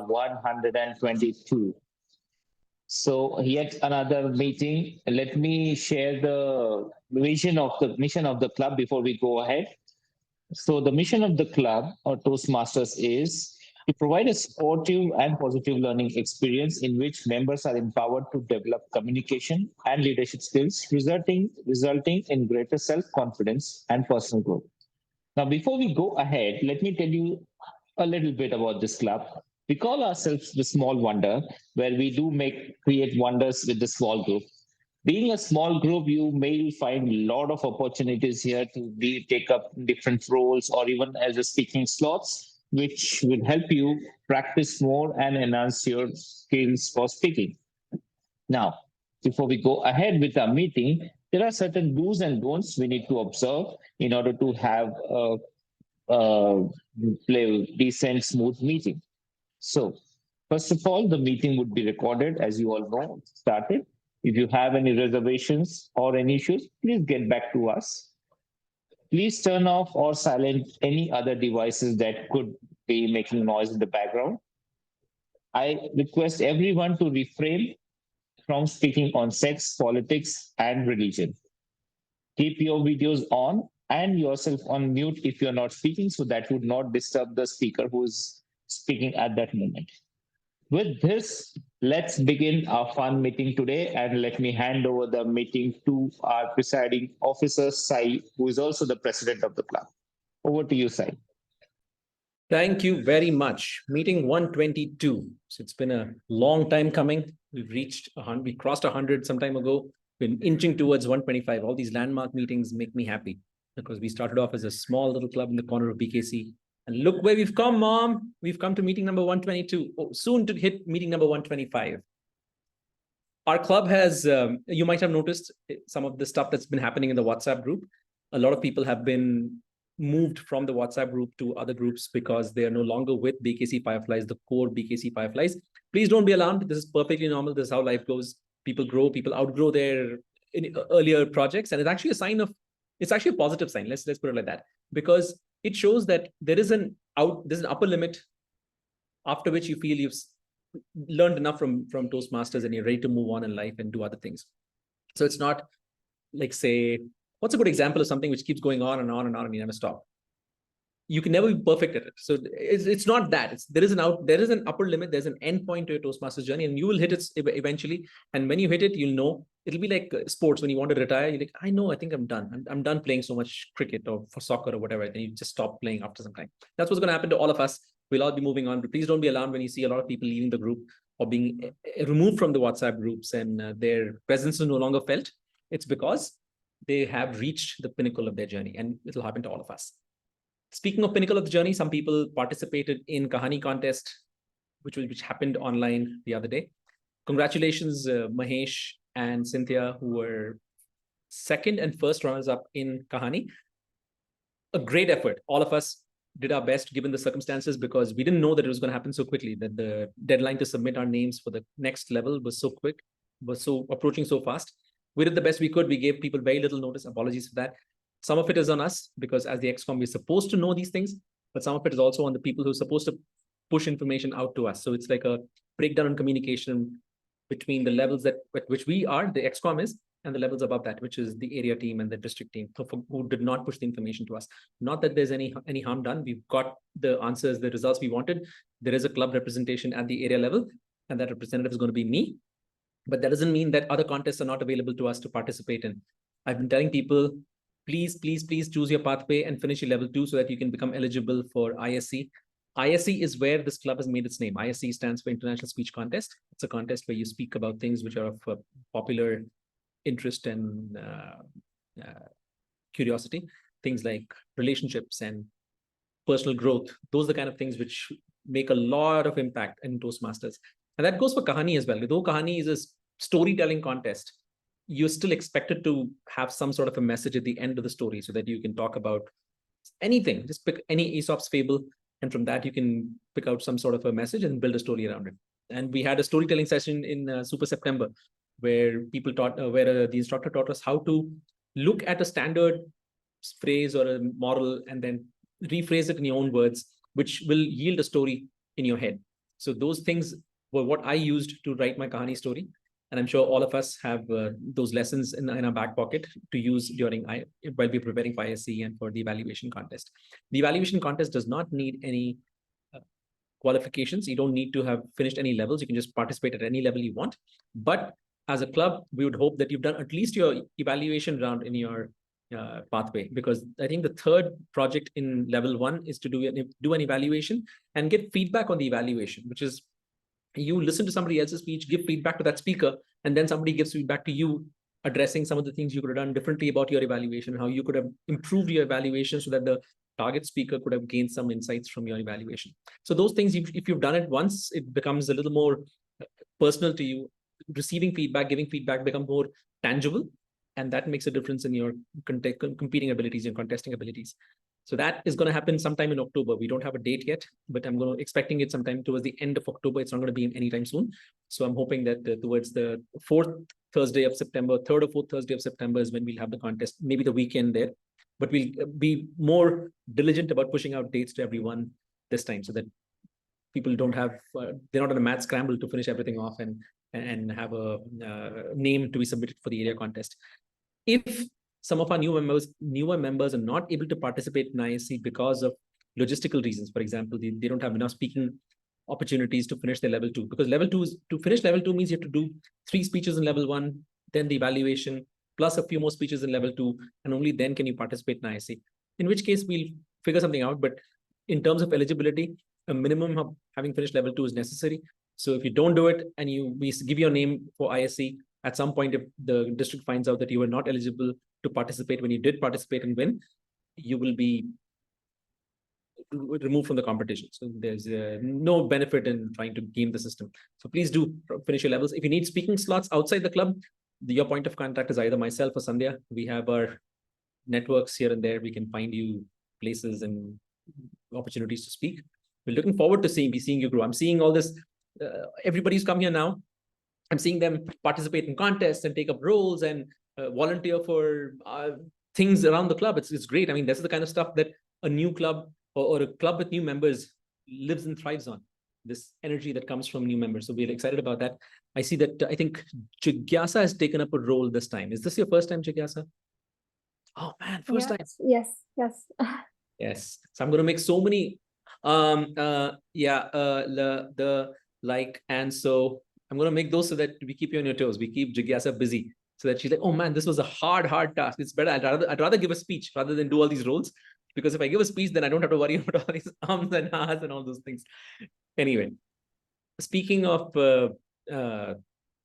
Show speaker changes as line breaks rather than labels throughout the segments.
122. So yet another meeting. Let me share the mission of the club before we go ahead. So the mission of the club or Toastmasters is to provide a supportive and positive learning experience in which members are empowered to develop communication and leadership skills, resulting in greater self-confidence and personal growth. Now, before we go ahead, let me tell you a little bit about this club. We call ourselves the Small Wonder, where we do create wonders with the small group. Being a small group, you may find a lot of opportunities here to take up different roles or even as a speaking slots, which will help you practice more and enhance your skills for speaking. Now, before we go ahead with our meeting, there are certain do's and don'ts we need to observe in order to have a decent, smooth meeting. So, first of all, the meeting would be recorded, as you all know, started. If you have any reservations or any issues, please get back to us. Please turn off or silence any other devices that could be making noise in the background. I request everyone to refrain from speaking on sex, politics, and religion. Keep your videos on and yourself on mute if you're not speaking, so that would not disturb the speaker who is speaking at that moment. With this, let's begin our fun meeting today, and let me hand over the meeting to our presiding officer, Sai, who is also the president of the club. Over to you, Sai.
Thank you very much. Meeting 122. So it's been a long time coming. We've reached 100. We crossed 100 some time ago. Been inching towards 125. All these landmark meetings make me happy because we started off as a small little club in the corner of BKC. And look where we've come, Mom. We've come to meeting number 122. Oh, soon to hit meeting number 125. Our club has, you might have noticed some of the stuff that's been happening in the WhatsApp group. A lot of people have been moved from the WhatsApp group to other groups because they are no longer with BKC Fireflies, the core BKC Fireflies. Please don't be alarmed. This is perfectly normal. This is how life goes. People grow, people outgrow their earlier projects. And it's actually a sign of, it's actually a positive sign. Let's put it like that, because it shows that there's an upper limit after which you feel you've learned enough from Toastmasters and you're ready to move on in life and do other things. So it's not like, say, what's a good example of something which keeps going on and on and on and you never stop? You can never be perfect at it. So it's not that. There is an upper limit. There's an end point to your Toastmasters journey, and you will hit it eventually. And when you hit it, you'll know. It'll be like sports. When you want to retire, you're like, I know, I think I'm done. I'm done playing so much cricket or for soccer or whatever. Then you just stop playing after some time. That's what's going to happen to all of us. We'll all be moving on. But please don't be alarmed when you see a lot of people leaving the group or being removed from the WhatsApp groups and their presence is no longer felt. It's because they have reached the pinnacle of their journey, and it'll happen to all of us. Speaking of pinnacle of the journey, some people participated in Kahani contest, which happened online the other day. Congratulations, Mahesh and Sandhya, who were second and first runners up in Kahani. A great effort. All of us did our best given the circumstances, because we didn't know that it was going to happen so quickly, that the deadline to submit our names for the next level was so quick, was so approaching so fast. We did the best we could. We gave people very little notice. Apologies for that. Some of it is on us, because as the XCOM, we're supposed to know these things, but some of it is also on the people who are supposed to push information out to us. So it's like a breakdown in communication between the levels at which we are, the XCOM is, and the levels above that, which is the area team and the district team, who did not push the information to us. Not that there's any harm done. We've got the answers, the results we wanted. There is a club representation at the area level, and that representative is going to be me. But that doesn't mean that other contests are not available to us to participate in. I've been telling people, please choose your pathway and finish your level 2 so that you can become eligible for ISC. ISC is where this club has made its name. ISC stands for International Speech Contest. It's a contest where you speak about things which are of popular interest and curiosity. Things like relationships and personal growth. Those are the kind of things which make a lot of impact in Toastmasters. And that goes for Kahani as well. Though Kahani is a storytelling contest, you're still expected to have some sort of a message at the end of the story so that you can talk about anything. Just pick any Aesop's fable, and from that you can pick out some sort of a message and build a story around it. And we had a storytelling session in Super September where people taught, the instructor taught us how to look at a standard phrase or a model and then rephrase it in your own words, which will yield a story in your head. So those things were what I used to write my Kahani story. And I'm sure all of us have those lessons in our back pocket to use while we're preparing for ISC and for the evaluation contest. The evaluation contest does not need any qualifications. You don't need to have finished any levels. You can just participate at any level you want. But as a club, we would hope that you've done at least your evaluation round in your pathway, because I think the third project in level 1 is to do an evaluation and get feedback on the evaluation, which is you listen to somebody else's speech, give feedback to that speaker, and then somebody gives feedback to you, addressing some of the things you could have done differently about your evaluation, how you could have improved your evaluation so that the target speaker could have gained some insights from your evaluation. So those things, if you've done it once, it becomes a little more personal to you. Receiving feedback, giving feedback becomes more tangible, and that makes a difference in your competing abilities and contesting abilities. So that is going to happen sometime in October. We don't have a date yet, but I'm expecting it sometime towards the end of October. It's not going to be anytime soon. So I'm hoping that towards the 4th Thursday of September, 3rd or 4th Thursday of September is when we'll have the contest, maybe the weekend there. But we'll be more diligent about pushing out dates to everyone this time, so that people don't have, they're not on a mad scramble to finish everything off and have a name to be submitted for the area contest. If some of our newer members are not able to participate in ISC because of logistical reasons, for example, they don't have enough speaking opportunities to finish their level 2, because level 2 to finish level 2 means you have to do 3 speeches in level 1, then the evaluation, plus a few more speeches in level 2, and only then can you participate in ISC. In which case we'll figure something out. But in terms of eligibility, a minimum of having finished level 2 is necessary. So if you don't do it and we give your name for ISC, at some point, if the district finds out that you were not eligible to participate when you did participate and win, you will be removed from the competition. So there's no benefit in trying to game the system. So please do finish your levels. If you need speaking slots outside the club, your point of contact is either myself or Sandhya. We have our networks here and there. We can find you places and opportunities to speak. We're looking forward to seeing you grow. I'm seeing all this. Everybody's come here now. I'm seeing them participate in contests and take up roles and volunteer for things around the club. It's great. I mean, this is the kind of stuff that a new club or a club with new members lives and thrives on. This energy that comes from new members. So we're excited about that. I see that I think Jigyasa has taken up a role this time. Is this your first time, Jigyasa? Oh man, first time.
Yes.
Yes. So I'm going to make so many like, and so I'm going to make those so that we keep you on your toes. We keep Jigyasa busy so that she's like, oh man, this was a hard task. It's better. I'd rather give a speech rather than do all these roles, because if I give a speech, then I don't have to worry about all these ums and ahs and all those things. Anyway, speaking of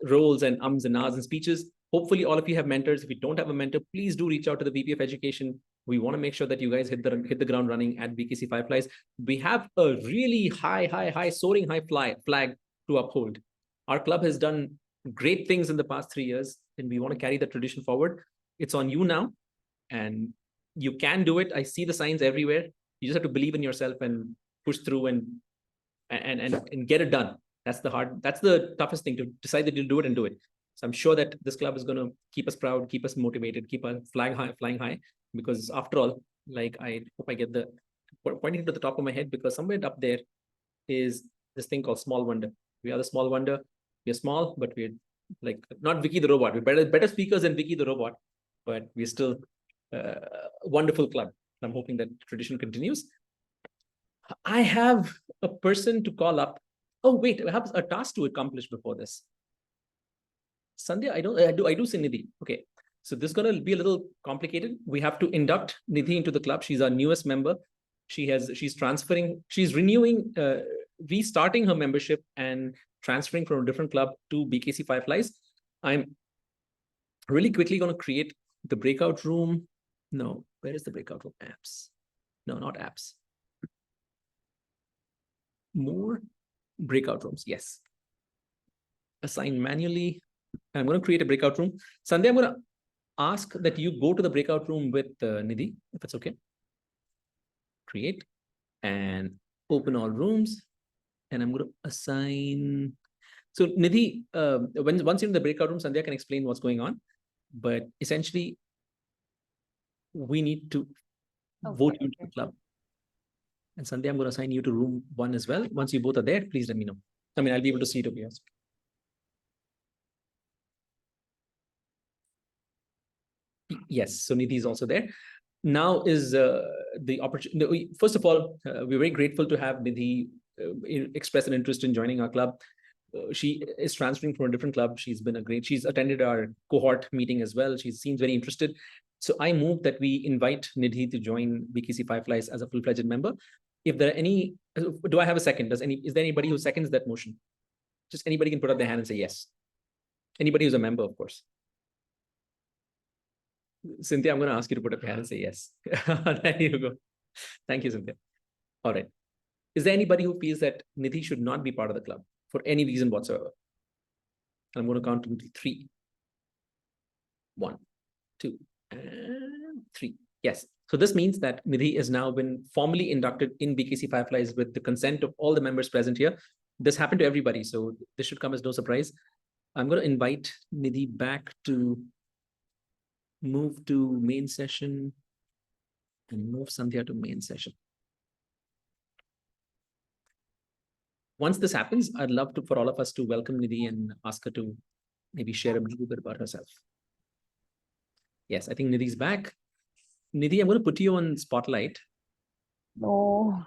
roles and ums and ahs and speeches, hopefully all of you have mentors. If you don't have a mentor, please do reach out to the VP of Education. We want to make sure that you guys hit the ground running at VKC Fireflies. We have a really soaring high flag to uphold. Our club has done great things in the past 3 years, and we want to carry that tradition forward. It's on you now, and you can do it. I see the signs everywhere. You just have to believe in yourself and push through and get it done. That's the toughest thing, to decide that you'll do it and do it. So I'm sure that this club is going to keep us proud, keep us motivated, keep us flying high, because after all, like, I hope I get the pointing to the top of my head, because somewhere up there is this thing called Small Wonder. We are the Small Wonder. We're small, but we're like not Vicky the robot. We're better speakers than Vicky the robot, but we're still a wonderful club. I'm hoping that tradition continues. I have a person to call up. Oh wait, I have a task to accomplish before this. Sandhya, I do see Nidhi. Okay, so this is going to be a little complicated. We have to induct Nidhi into the club. She's our newest member. She's renewing, restarting her membership and transferring from a different club to BKC Fireflies. I'm really quickly going to create the breakout room. No, where is the breakout room? Apps. No, not apps. More breakout rooms. Yes. Assign manually. I'm going to create a breakout room. Sandhya, I'm going to ask that you go to the breakout room with Nidhi, if it's okay. Create and open all rooms. And I'm going to assign. So Nidhi, once you're in the breakout room, Sandhya can explain what's going on. But essentially, we need to vote you into the club. And Sandhya, I'm going to assign you to room 1 as well. Once you both are there, please let me know. I mean, I'll be able to see it over here. Yes, so Nidhi is also there. Now is the opportunity. First of all, we're very grateful to have Nidhi express an interest in joining our club. She is transferring from a different club. She's attended our cohort meeting as well. She seems very interested. So I move that we invite Nidhi to join BKC Fireflies as a full-fledged member. If there are any, do I have a second? Is there anybody who seconds that motion? Just anybody can put up their hand and say yes. Anybody who's a member, of course. Cynthia, I'm going to ask you to put up your hand and say yes. There you go. Thank you, Cynthia. All right. Is there anybody who feels that Nidhi should not be part of the club for any reason whatsoever? I'm going to count to 3. 1, 2, and 3. Yes. So this means that Nidhi has now been formally inducted in BKC Fireflies with the consent of all the members present here. This happened to everybody, so this should come as no surprise. I'm going to invite Nidhi back to move to main session and move Sandhya to main session. Once this happens, I'd love for all of us to welcome Nidhi and ask her to maybe share a little bit about herself. Yes, I think Nidhi's back. Nidhi, I'm going to put you on spotlight.
No.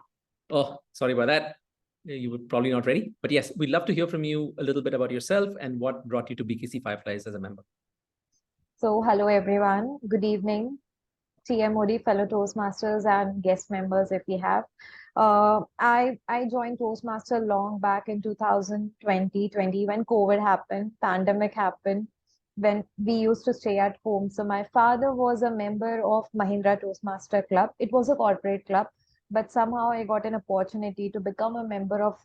Oh, sorry about that. You were probably not ready. But yes, we'd love to hear from you a little bit about yourself and what brought you to BKC Fireflies as a member.
So, hello everyone. Good evening, TMOD fellow Toastmasters and guest members if we have. I joined Toastmaster long back in 2020 when COVID happened, pandemic happened, when we used to stay at home. So my father was a member of Mahindra Toastmaster Club. It was a corporate club, but somehow I got an opportunity to become a member of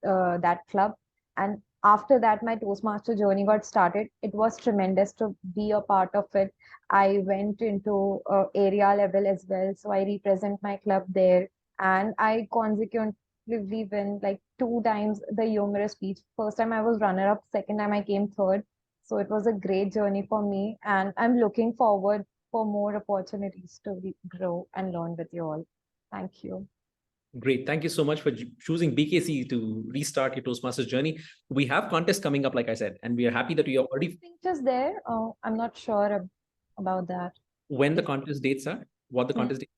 that club. And after that, my Toastmaster journey got started. It was tremendous to be a part of it. I went into area level as well. So I represent my club there. And I consecutively win like 2 times the humorous speech. First time I was runner up, second time I came third. So it was a great journey for me. And I'm looking forward for more opportunities to grow and learn with you all. Thank you.
Great. Thank you so much for choosing BKC to restart your Toastmasters journey. We have contests coming up, like I said, and we are happy that we are already.
Just there. I'm not sure about that.
When the contest dates are, what the contest dates.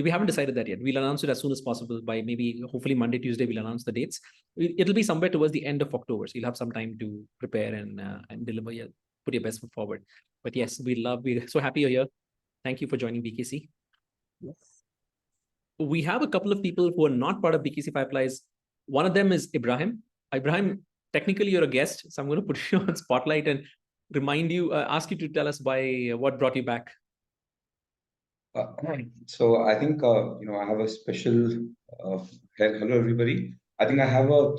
We haven't decided that yet. We'll announce it as soon as possible by maybe, hopefully Monday, Tuesday, we'll announce the dates. It'll be somewhere towards the end of October. So you'll have some time to prepare and deliver put your best foot forward. But yes, we're so happy you're here. Thank you for joining BKC.
Yes.
We have a couple of people who are not part of BKC Fireflies. One of them is Ibrahim. Ibrahim, technically you're a guest, so I'm going to put you on spotlight and ask you to tell us what brought you back.
So I think I have a special hello everybody. I think I have a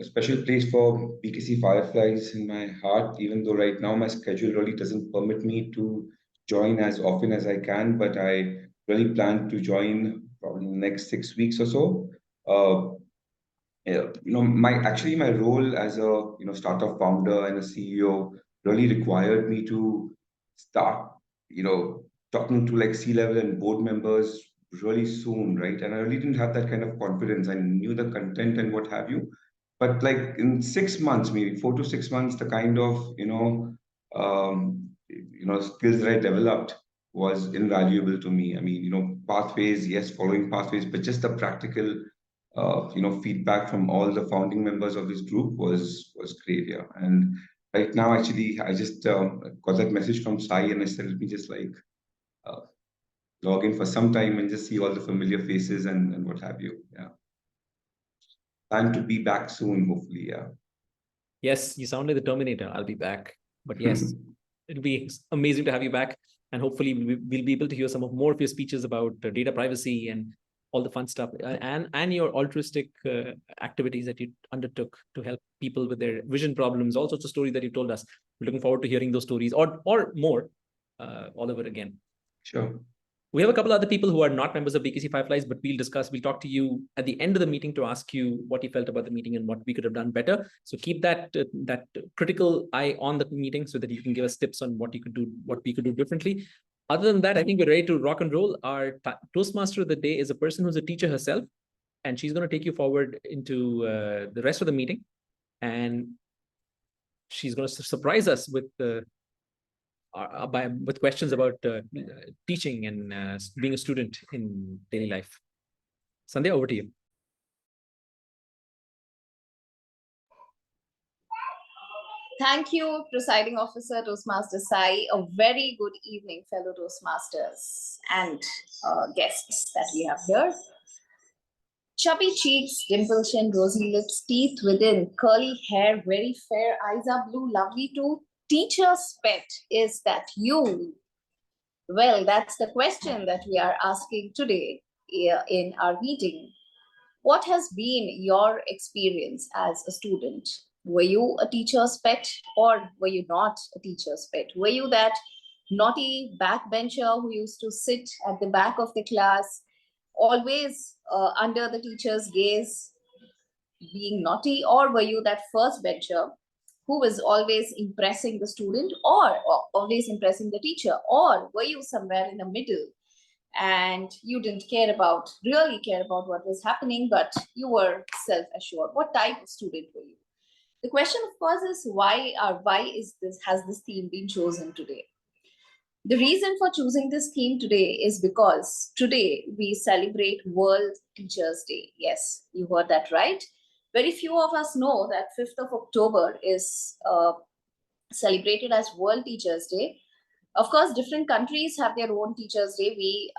special place for BKC Fireflies in my heart, even though right now my schedule really doesn't permit me to join as often as I can, but I really plan to join probably in the next 6 weeks or so. My role as a startup founder and a CEO really required me to start talking to like C-level and board members really soon, right? And I really didn't have that kind of confidence. I knew the content and what have you, but like in 6 months, maybe 4 to 6 months, the kind of skills that I developed was invaluable to me. I mean, pathways, yes, following pathways, but just the practical feedback from all the founding members of this group was great. Yeah. And right now, actually, I just got that message from Sai and I said, let me just log in for some time and just see all the familiar faces and what have you. Yeah. Plan to be back soon, hopefully. Yeah.
Yes, you sound like the Terminator. I'll be back. But yes, it'll be amazing to have you back. And hopefully we'll be able to hear more of your speeches about data privacy and all the fun stuff and your altruistic activities that you undertook to help people with their vision problems, all sorts of stories that you told us. We're looking forward to hearing those stories or more all over again.
Sure.
We have a couple other people who are not members of BKC Fireflies, but we'll talk to you at the end of the meeting to ask you what you felt about the meeting and what we could have done better. So keep that critical eye on the meeting so that you can give us tips on what we could do differently. Other than that, I think we're ready to rock and roll. Our Toastmaster of the day is a person who's a teacher herself, and she's going to take you forward into the rest of the meeting. And she's going to surprise us with with questions about teaching and being a student in daily life. Sandhya, over to you.
Thank you, Presiding Officer Toastmaster Sai. A very good evening, fellow Toastmasters and guests that we have here. Chubby cheeks, dimple chin, rosy lips, teeth within, curly hair, very fair, eyes are blue, lovely too. Teacher's pet, is that you? Well, that's the question that we are asking today in our meeting. What has been your experience as a student? Were you a teacher's pet or were you not a teacher's pet? Were you that naughty backbencher who used to sit at the back of the class, always under the teacher's gaze, being naughty? Or were you that first bencher who was always impressing the student or always impressing the teacher? Or were you somewhere in the middle and you didn't really care about what was happening, but you were self-assured? What type of student were you? The question, of course, is has this theme been chosen today? The reason for choosing this theme today is because today we celebrate World Teachers Day. Yes, you heard that right. Very few of us know that 5th of October is celebrated as World Teachers Day. Of course, different countries have their own Teachers Day. We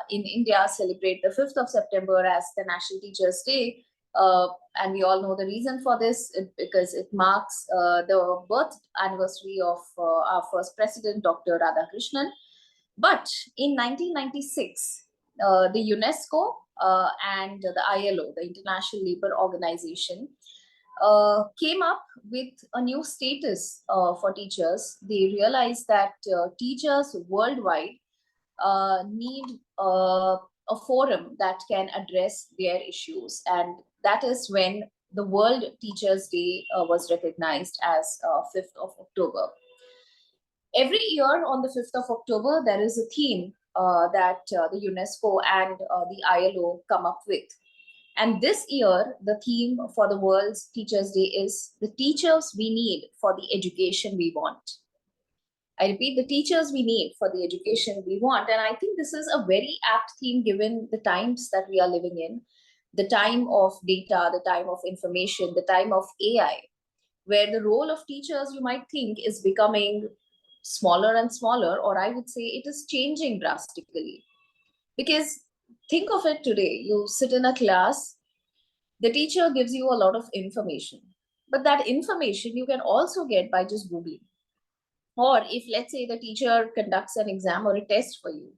in India celebrate the 5th of September as the National Teachers Day. And we all know the reason for this, because it marks the birth anniversary of our first president, Dr. Krishnan. But in 1996, the UNESCO and the ILO, the International Labour Organization, came up with a new status for teachers. They realized that teachers worldwide need a forum that can address their issues. And that is when the World Teachers Day was recognized as 5th of October. Every year on the 5th of October, there is a theme that the UNESCO and the ILO come up with. And this year, the theme for the World's Teachers Day is the teachers we need for the education we want. I repeat, the teachers we need for the education we want. And I think this is a very apt theme given the times that we are living in, the time of data, the time of information, the time of AI, where the role of teachers, you might think, is becoming smaller and smaller, or I would say it is changing drastically. Because think of it today, you sit in a class, the teacher gives you a lot of information, but that information you can also get by just Googling. Or if, let's say, the teacher conducts an exam or a test for you.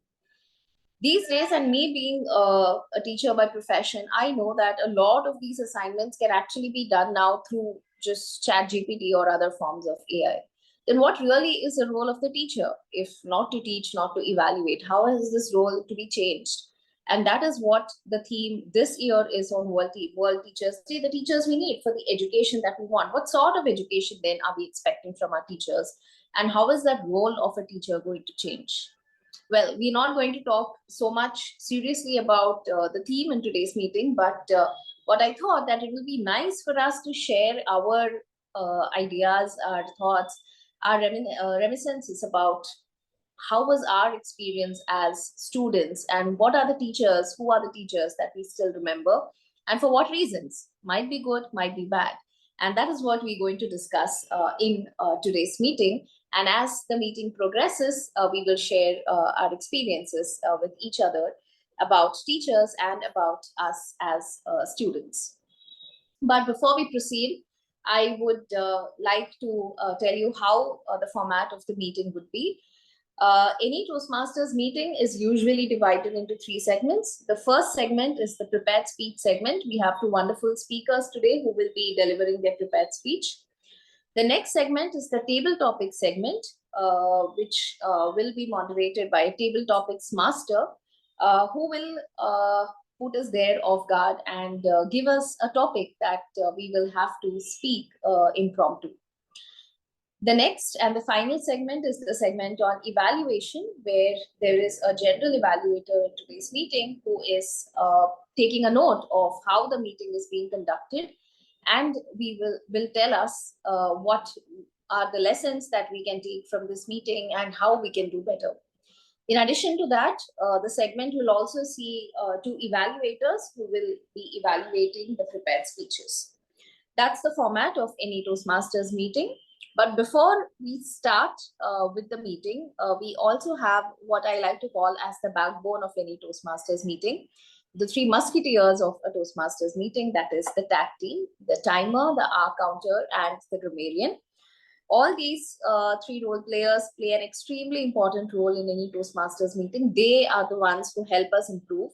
These days, and me being a teacher by profession, I know that a lot of these assignments can actually be done now through just ChatGPT or other forms of AI. Then what really is the role of the teacher? If not to teach, not to evaluate, how is this role to be changed? And that is what the theme this year is on World Teachers Day, the teachers we need for the education that we want. What sort of education then are we expecting from our teachers? And how is that role of a teacher going to change? Well, we're not going to talk so much seriously about the theme in today's meeting, but what I thought that it will be nice for us to share our ideas, our thoughts, our reminiscences about how was our experience as students and what are the teachers, who are the teachers that we still remember, and for what reasons. Might be good, might be bad. And that is what we're going to discuss in today's meeting. And as the meeting progresses, we will share our experiences with each other about teachers and about us as students. But before we proceed, I would like to tell you how the format of the meeting would be. Any Toastmasters meeting is usually divided into 3 segments. The first segment is the prepared speech segment. We have 2 wonderful speakers today who will be delivering their prepared speech. The next segment is the table topic segment, which will be moderated by a table topics master who will put us there off guard and give us a topic that we will have to speak impromptu. The next and the final segment is the segment on evaluation, where there is a general evaluator in today's meeting who is taking a note of how the meeting is being conducted, and will tell us what are the lessons that we can take from this meeting and how we can do better. In addition to that, the segment will also see two evaluators who will be evaluating the prepared speeches. That's the format of any Toastmasters meeting. But before we start with the meeting, we also have what I like to call as the backbone of any Toastmasters meeting. The three musketeers of a Toastmasters meeting, that is the tag team, the timer, the hour counter, and the grammarian. All these three role players play an extremely important role in any Toastmasters meeting. They are the ones who help us improve.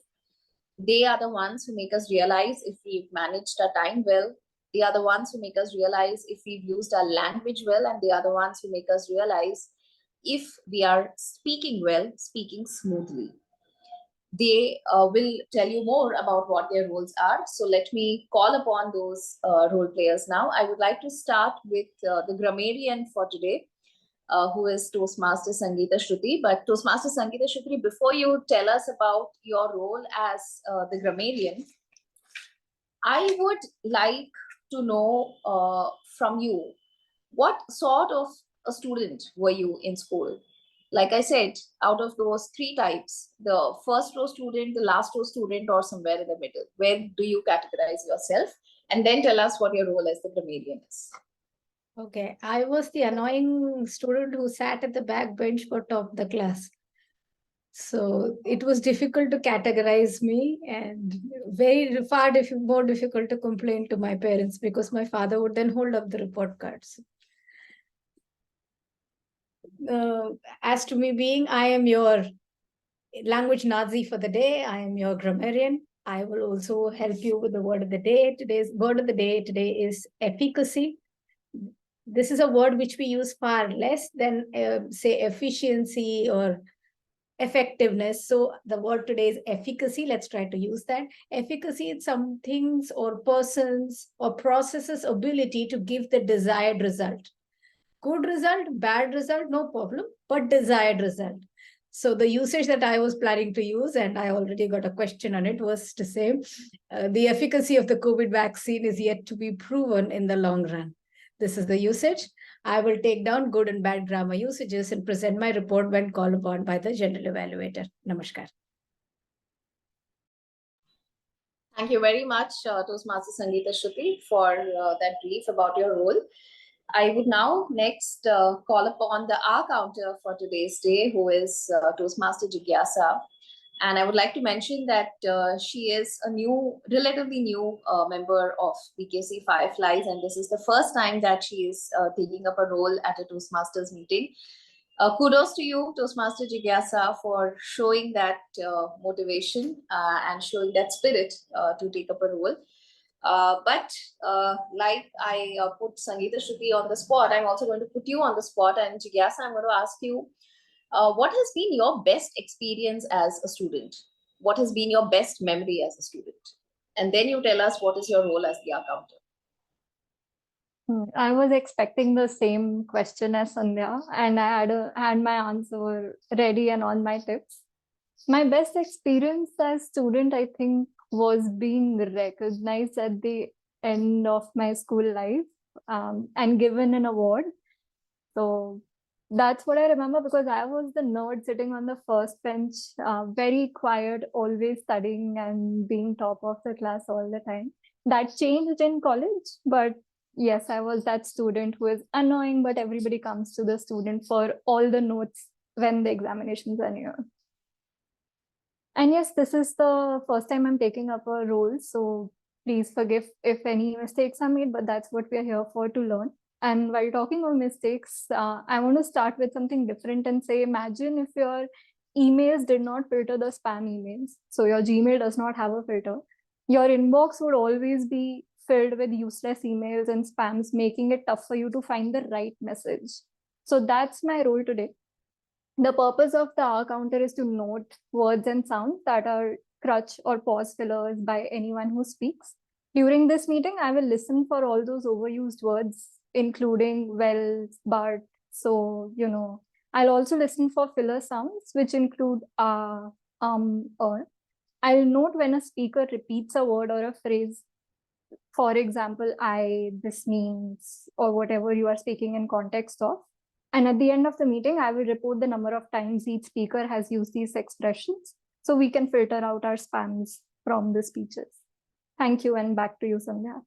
They are the ones who make us realize if we've managed our time well. They are the ones who make us realize if we've used our language well, and they are the ones who make us realize if we are speaking well, speaking smoothly. They will tell you more about what their roles are. So let me call upon those role players now. I would like to start with the grammarian for today, who is Toastmaster Sangeeta Shruti. But Toastmaster Sangeeta Shruti, before you tell us about your role as the grammarian, I would like to know from you, what sort of a student were you in school? Like I said, out of those three types, the first row student, the last row student, or somewhere in the middle, where do you categorize yourself? And then tell us what your role as the grammarian is.
Okay, I was the annoying student who sat at the back bench for top of the class. So it was difficult to categorize me, and more difficult to complain to my parents, because my father would then hold up the report cards. As to me being, I am your language Nazi for the day. I am your grammarian. I will also help you with the word of the day. Today's word of the day today is efficacy. This is a word which we use far less than say efficiency or effectiveness. So the word today is efficacy. Let's try to use that. Efficacy is some things or persons or processes ability to give the desired result. Good result, bad result, no problem, but desired result. So the usage that I was planning to use, and I already got a question on it, was to say the efficacy of the COVID vaccine is yet to be proven in the long run. This is the usage. I will take down good and bad grammar usages and present my report when called upon by the general evaluator. Namaskar.
Thank you very much, Toastmaster Sangeeta Shruti, for that brief about your role. I would now next call upon the hour counter for today's day, who is Toastmaster Jigyasa. And I would like to mention that she is a relatively new member of BKC Fireflies, and this is the first time that she is taking up a role at a Toastmasters meeting. Kudos to you, Toastmaster Jigyasa, for showing that motivation and showing that spirit to take up a role. But like I put Sangeeta Shruti on the spot, I'm also going to put you on the spot. And Jigyasa, I'm going to ask you, what has been your best experience as a student? What has been your best memory as a student? And then you tell us what is your role as the accountant.
I was expecting the same question as Sandhya, and I had my answer ready and on my tips. My best experience as student, I think, was being recognized at the end of my school life and given an award. So that's what I remember, because I was the nerd sitting on the first bench, very quiet, always studying and being top of the class all the time. That changed in college, but yes, I was that student who is annoying, but everybody comes to the student for all the notes when the examinations are near. And yes, this is the first time I'm taking up a role, so please forgive if any mistakes are made, but that's what we are here for, to learn. And while talking of mistakes, I want to start with something different and say, imagine if your emails did not filter the spam emails. So your Gmail does not have a filter. Your inbox would always be filled with useless emails and spams, making it tough for you to find the right message. So that's my role today. The purpose of the hour counter is to note words and sounds that are crutch or pause fillers by anyone who speaks. During this meeting, I will listen for all those overused words including vowels, but. So, I'll also listen for filler sounds, which include or. I'll note when a speaker repeats a word or a phrase. For example, this means, or whatever you are speaking in context of. And at the end of the meeting, I will report the number of times each speaker has used these expressions, so we can filter out our spams from the speeches. Thank you, and back to you, Sandhya.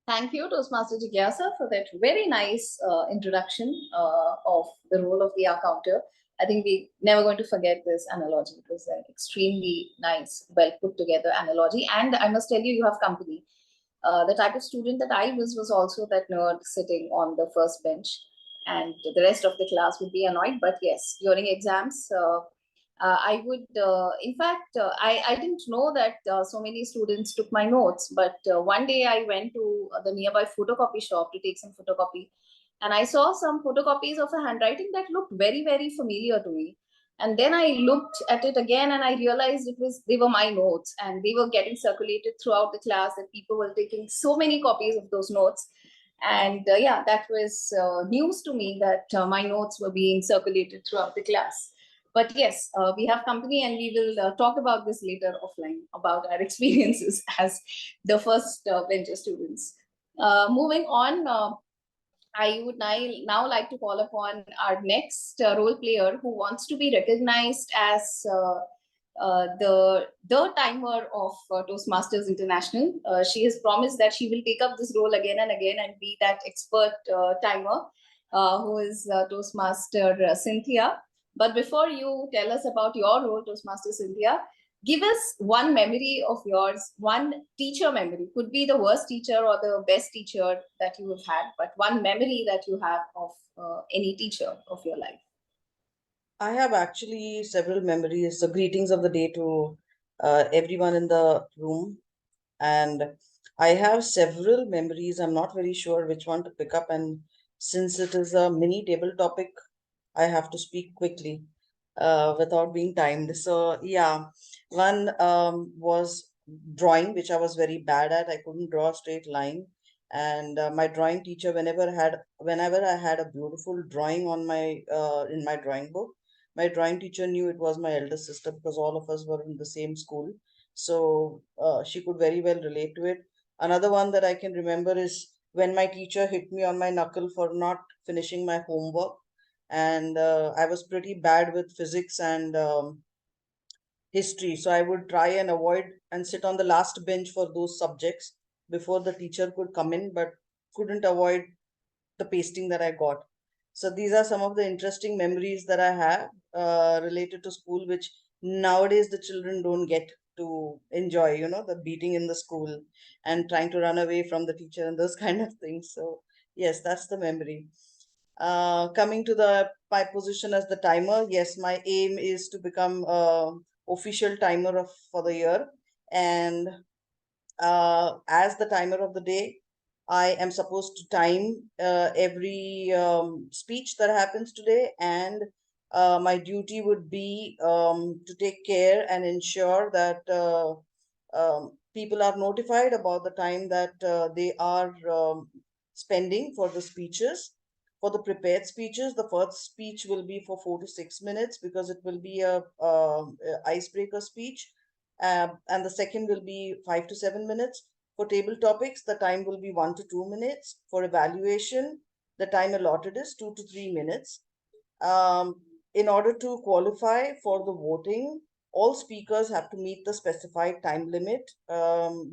Thank you, Toastmaster Jigyasa, for that very nice introduction of the role of the accounter. I think we're never going to forget this analogy. It was an extremely nice, well put together analogy. And I must tell you, you have company. The type of student that I was also that nerd sitting on the first bench, and the rest of the class would be annoyed. But yes, during exams, I would, in fact, I didn't know that so many students took my notes, but one day I went to the nearby photocopy shop to take some photocopy, and I saw some photocopies of a handwriting that looked very, very familiar to me. And then I looked at it again and I realized they were my notes, and they were getting circulated throughout the class, and people were taking so many copies of those notes. And yeah, that was news to me that my notes were being circulated throughout the class. But yes, we have company, and we will talk about this later offline, about our experiences as the first venture students. Moving on, I would now like to call upon our next role player who wants to be recognized as the timer of Toastmasters International. She has promised that she will take up this role again and again and be that expert timer, who is Toastmaster Sandhya. But before you tell us about your role, Toastmaster Sandhya, give us one memory of yours, one teacher memory. Could be the worst teacher or the best teacher that you have had, but one memory that you have of any teacher of your life.
I have actually several memories. So greetings of the day to everyone in the room. And I have several memories. I'm not very sure which one to pick up. And since it is a mini table topic, I have to speak quickly without being timed. So yeah, one was drawing, which I was very bad at. I couldn't draw a straight line. And my drawing teacher, whenever I had a beautiful drawing on my in my drawing book, my drawing teacher knew it was my elder sister because all of us were in the same school. So she could very well relate to it. Another one that I can remember is when my teacher hit me on my knuckle for not finishing my homework. And I was pretty bad with physics and history. So I would try and avoid and sit on the last bench for those subjects before the teacher could come in, but couldn't avoid the pasting that I got. So these are some of the interesting memories that I have related to school, which nowadays the children don't get to enjoy, the beating in the school and trying to run away from the teacher and those kind of things. So yes, that's the memory. Coming to my position as the timer, yes, my aim is to become official timer for the year. And as the timer of the day, I am supposed to time every speech that happens today, and my duty would be to take care and ensure that people are notified about the time that they are spending for the speeches. For the prepared speeches, the first speech will be for 4 to 6 minutes because it will be a icebreaker speech, and the second will be 5 to 7 minutes. For table topics, the time will be 1 to 2 minutes. For evaluation, the time allotted is 2 to 3 minutes. In order to qualify for the voting, all speakers have to meet the specified time limit,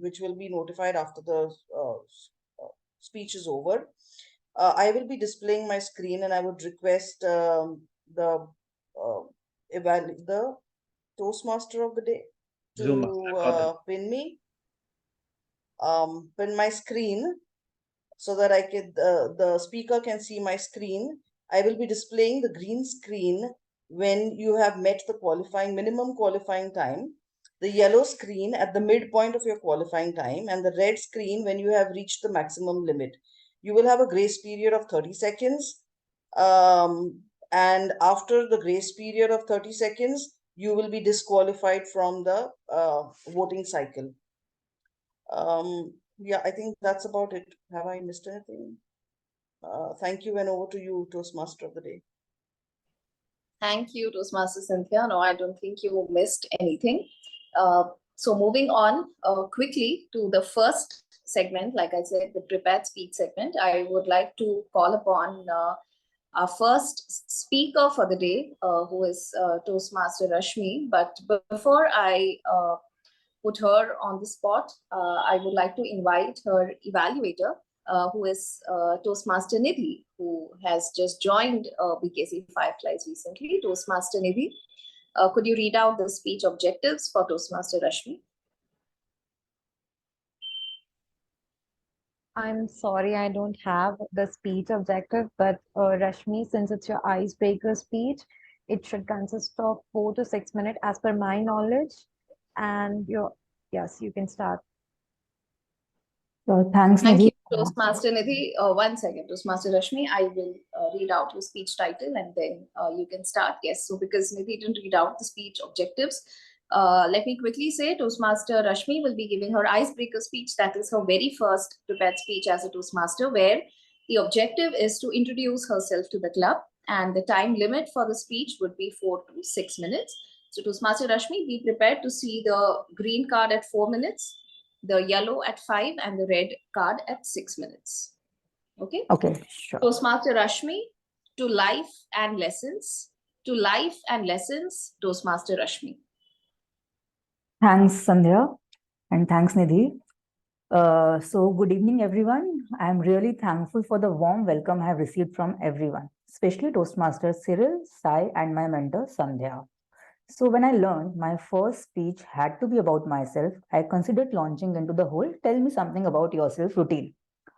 which will be notified after the speech is over. I will be displaying my screen, and I would request the the Toastmaster of the day to pin my screen so that the speaker can see my screen. I will be displaying the green screen when you have met the minimum qualifying time, the yellow screen at the midpoint of your qualifying time, and the red screen when you have reached the maximum limit. You will have a grace period of 30 seconds. And after the grace period of 30 seconds, you will be disqualified from the voting cycle. Yeah, I think that's about it. Have I missed anything? Thank you, and over to you, Toastmaster of the day.
Thank you, Toastmaster Cynthia. No, I don't think you missed anything. Uh, so moving on quickly to the first segment, like I said, the prepared speech segment, I would like to call upon our first speaker for the day, who is Toastmaster Rashmi. But before I put her on the spot, I would like to invite her evaluator, who is Toastmaster Nidhi, who has just joined BKC Fireflies recently. Toastmaster Nidhi, could you read out the speech objectives for Toastmaster Rashmi?
I'm sorry, I don't have the speech objective, but Rashmi, since it's your icebreaker speech, it should consist of 4 to 6 minutes as per my knowledge. And yes, you can start.
So thanks,
Thank
Nidhi.
you, Toastmaster Nidhi. 1 second, Toastmaster Rashmi. I will read out your speech title and then you can start. Yes, so because Nidhi didn't read out the speech objectives, let me quickly say Toastmaster Rashmi will be giving her icebreaker speech. That is her very first prepared speech as a Toastmaster, where the objective is to introduce herself to the club, and the time limit for the speech would be 4 to 6 minutes. So, Toastmaster Rashmi, be prepared to see the green card at 4 minutes, the yellow at 5, and the red card at 6 minutes. Okay.
Okay, sure.
Toastmaster Rashmi, to life and lessons. To life and lessons, Toastmaster Rashmi.
Thanks, Sandhya, and thanks, Nidhi. So good evening, everyone. I'm really thankful for the warm welcome I have received from everyone, especially Toastmaster Cyril, Sai, and my mentor, Sandhya. So when I learned my first speech had to be about myself, I considered launching into the whole "tell me something about yourself" routine.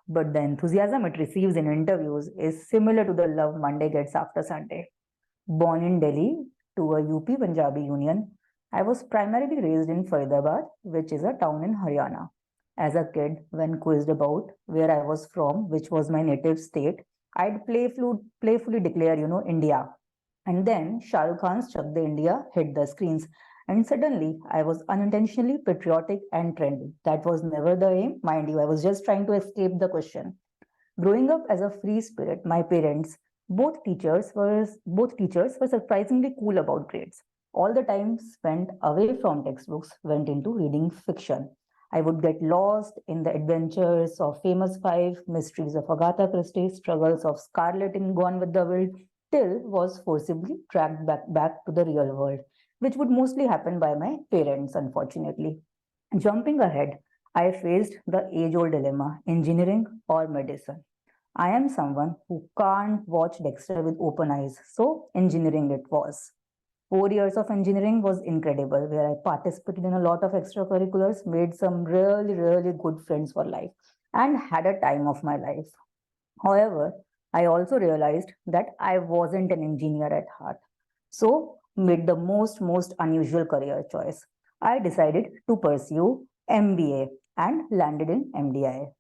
But the enthusiasm it receives in interviews is similar to the love Monday gets after Sunday. Born in Delhi to a UP Punjabi union, I was primarily raised in Faridabad, which is a town in Haryana. As a kid, when quizzed about where I was from, which was my native state, I'd playfully declare, India. And then Shah Rukh Khan's Chak De India hit the screens. And suddenly, I was unintentionally patriotic and trendy. That was never the aim, mind you. I was just trying to escape the question. Growing up as a free spirit, my parents, both teachers were surprisingly cool about grades. All the time spent away from textbooks went into reading fiction. I would get lost in the adventures of Famous Five, mysteries of Agatha Christie, struggles of Scarlet in Gone with the Wind, till was forcibly dragged back to the real world, which would mostly happen by my parents, unfortunately. Jumping ahead, I faced the age old dilemma: engineering or medicine. I am someone who can't watch Dexter with open eyes, so engineering it was. 4 years of engineering was incredible, where I participated in a lot of extracurriculars, made some really, really good friends for life, and had a time of my life. However, I also realized that I wasn't an engineer at heart. So, made the most unusual career choice. I decided to pursue MBA and landed in MDI.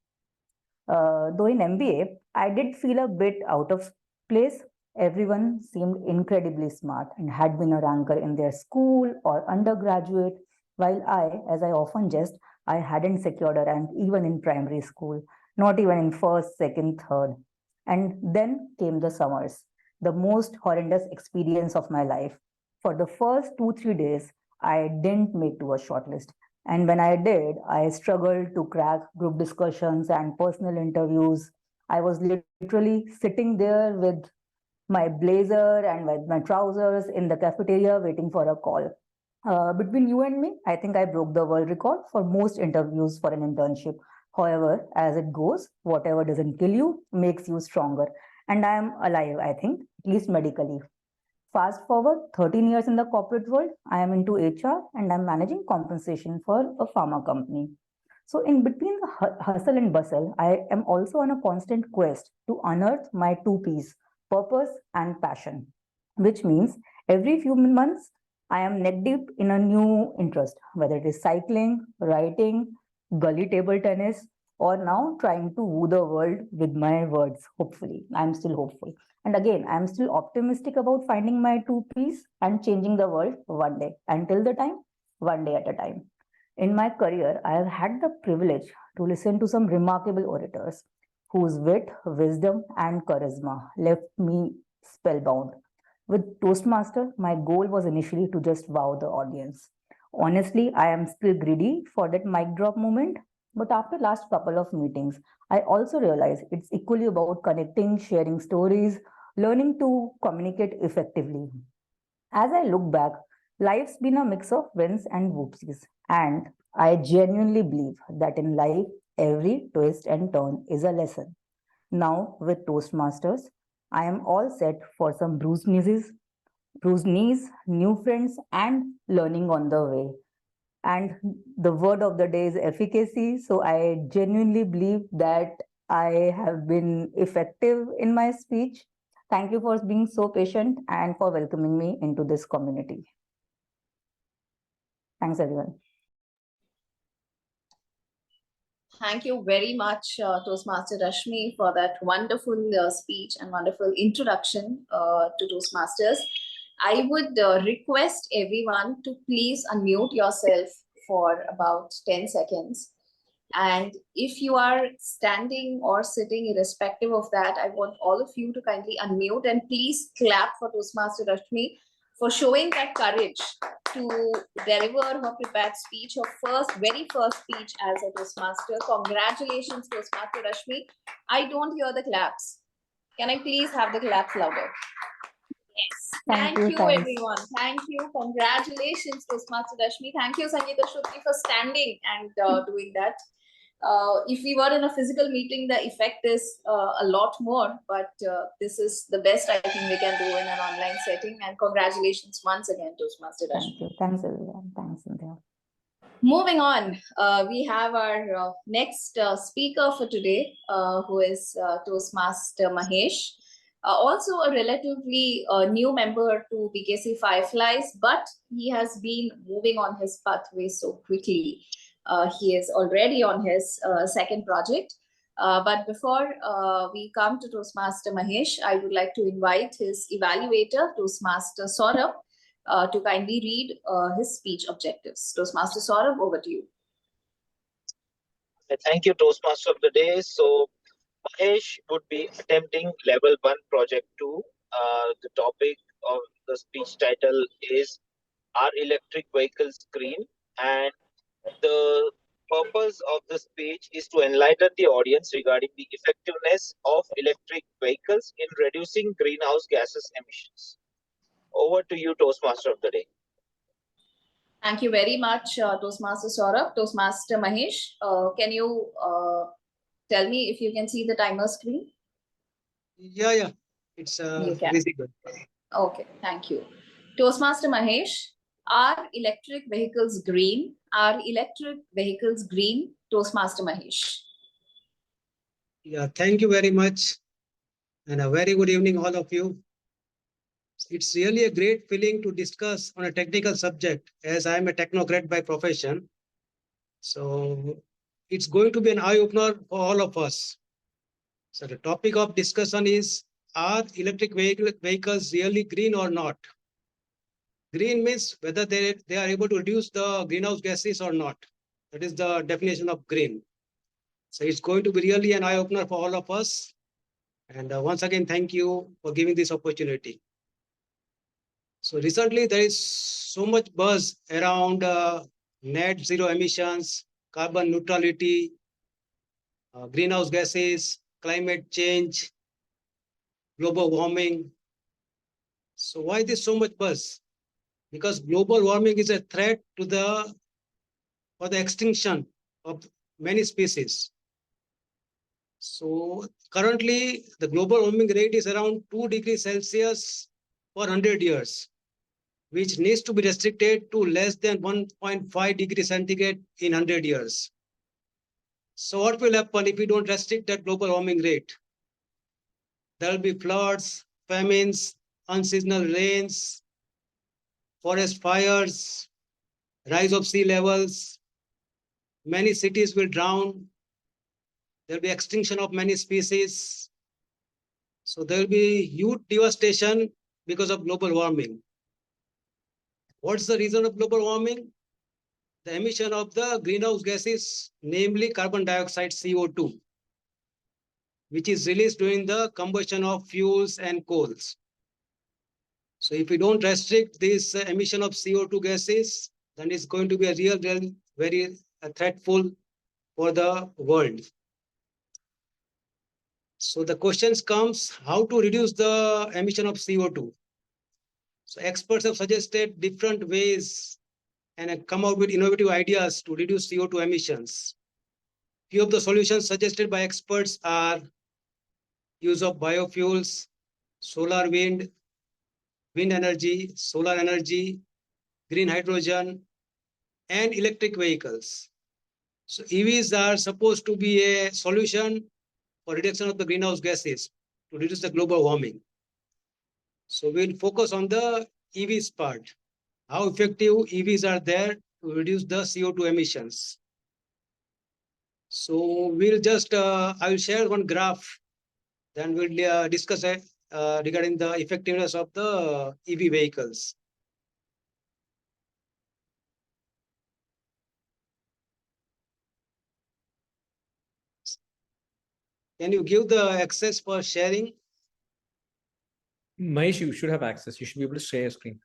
Though in MBA, I did feel a bit out of place. Everyone seemed incredibly smart and had been a ranker in their school or undergraduate, while as I often jest, I hadn't secured a rank even in primary school, not even in first, second, third. And then came the summers, the most horrendous experience of my life. For the first 2, 3 days, I didn't make to a shortlist. And when I did, I struggled to crack group discussions and personal interviews. I was literally sitting there with my blazer and with my trousers in the cafeteria waiting for a call. Between you and me, I think I broke the world record for most interviews for an internship. However, as it goes, whatever doesn't kill you makes you stronger. And I am alive, I think, at least medically. Fast forward 13 years in the corporate world, I am into HR and I'm managing compensation for a pharma company. So, in between the hustle and bustle, I am also on a constant quest to unearth my two P's: purpose and passion, which means every few months I am neck deep in a new interest, whether it is cycling, writing, gully table tennis, or now trying to woo the world with my words. Hopefully, I'm still hopeful. And again, I'm still optimistic about finding my two P's and changing the world one day. Until the time, one day at a time. In my career, I have had the privilege to listen to some remarkable orators whose wit, wisdom, and charisma left me spellbound. With Toastmaster, my goal was initially to just wow the audience. Honestly, I am still greedy for that mic drop moment, but after last couple of meetings, I also realize it's equally about connecting, sharing stories, learning to communicate effectively. As I look back, life's been a mix of wins and whoopsies, and I genuinely believe that in life, every twist and turn is a lesson. Now, with Toastmasters, I am all set for some bruised knees, new friends, and learning on the way. And the word of the day is efficacy. So I genuinely believe that I have been effective in my speech. Thank you for being so patient and for welcoming me into this community. Thanks, everyone.
Thank you very much, Toastmaster Rashmi, for that wonderful speech and wonderful introduction to Toastmasters. I would request everyone to please unmute yourself for about 10 seconds. And if you are standing or sitting, irrespective of that, I want all of you to kindly unmute and please clap for Toastmaster Rashmi for showing that courage to deliver her prepared speech, her very first speech as a Toastmaster. Congratulations, Toastmaster Rashmi. I don't hear the claps. Can I please have the claps louder? Yes. Thank you, everyone. Thank you. Congratulations, Toastmaster Rashmi. Thank you, Sangeeta Shruti, for standing and doing that. If we were in a physical meeting, the effect is a lot more, but this is the best I think we can do in an online setting. And congratulations once again, Toastmaster Rashmi.
Thank you. Thanks, everyone. Thanks, Sandhya.
Moving on, we have our next speaker for today, who is Toastmaster Mahesh. Also a relatively new member to BKC Fireflies, but he has been moving on his pathway so quickly. He is already on his second project. But before we come to Toastmaster Mahesh, I would like to invite his evaluator, Toastmaster Saurabh, to kindly read his speech objectives. Toastmaster Saurabh, over to you.
Thank you, Toastmaster of the Day. So, Mahesh would be attempting level 1 project 2. The topic of the speech title is Are Electric Vehicles Green? And the purpose of the speech is to enlighten the audience regarding the effectiveness of electric vehicles in reducing greenhouse gases emissions. Over to you, Toastmaster of the Day.
Thank you very much, Toastmaster Saurabh. Toastmaster Mahesh, can you tell me if you can see the timer screen?
Yeah. It's visible.
Okay, thank you. Toastmaster Mahesh, are electric vehicles green? Are electric vehicles green? Toastmaster Mahesh.
Yeah, thank you very much. And a very good evening, all of you. It's really a great feeling to discuss on a technical subject, as I'm a technocrat by profession. So it's going to be an eye-opener for all of us. So the topic of discussion is, are electric vehicles really green or not? Green means whether they are able to reduce the greenhouse gases or not. That is the definition of green. So it's going to be really an eye-opener for all of us. And once again, thank you for giving this opportunity. So recently, there is so much buzz around net zero emissions, carbon neutrality, greenhouse gases, climate change, global warming. So why this so much buzz? Because global warming is a threat to for the extinction of many species. So currently, the global warming rate is around 2 degrees Celsius per 100 years, which needs to be restricted to less than 1.5 degrees centigrade in 100 years. So what will happen if we don't restrict that global warming rate? There will be floods, famines, unseasonal rains, forest fires, rise of sea levels. Many cities will drown. There will be extinction of many species. So there will be huge devastation because of global warming. What's the reason of global warming? the emission of the greenhouse gases, namely carbon dioxide, CO2, which is released during the combustion of fuels and coals. So if we don't restrict this emission of CO2 gases, then it's going to be a real very threatful for the world. So the questions comes how to reduce the emission of CO2. So experts have suggested different ways and have come out with innovative ideas to reduce CO2 emissions. Few of the solutions suggested by experts are use of biofuels, solar wind, wind energy, solar energy, green hydrogen, and electric vehicles. So EVs are supposed to be a solution for reduction of the greenhouse gases to reduce the global warming. So we'll focus on the EVs part, how effective EVs are there to reduce the CO2 emissions. So we'll just, I will share one graph, then we'll discuss regarding the effectiveness of the EV vehicles. Can you give the access for sharing?
Mahesh, you should have access. You should be able to share your screen.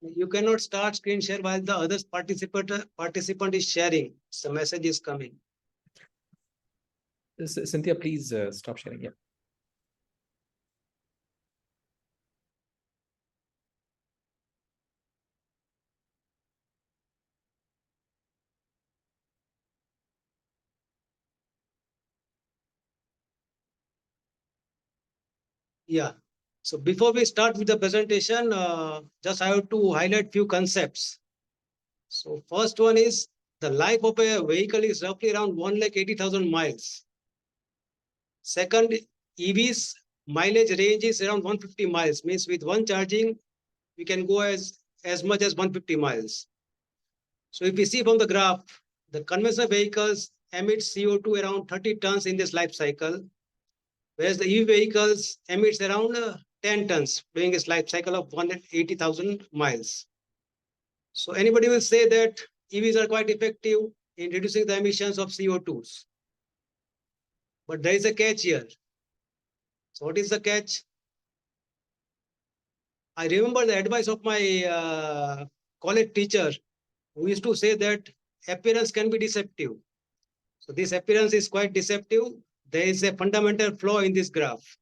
You cannot start screen share while the other participant is sharing. The message is coming.
Cynthia, please stop sharing. Yeah.
Yeah. So before we start with the presentation, just I have to highlight few concepts. So first one is the life of a vehicle is roughly around 1,80,000 miles. Second, EV's mileage range is around 150 miles, means with one charging, we can go as much as 150 miles. So if we see from the graph, the conventional vehicles emit CO2 around 30 tons in this life cycle, whereas the EV vehicles emits around 10 tons during its life cycle of 180,000 miles. So anybody will say that EVs are quite effective in reducing the emissions of CO2s. But there is a catch here. So what is the catch? I remember the advice of my college teacher who used to say that appearance can be deceptive. So this appearance is quite deceptive. There is a fundamental flaw in this graph.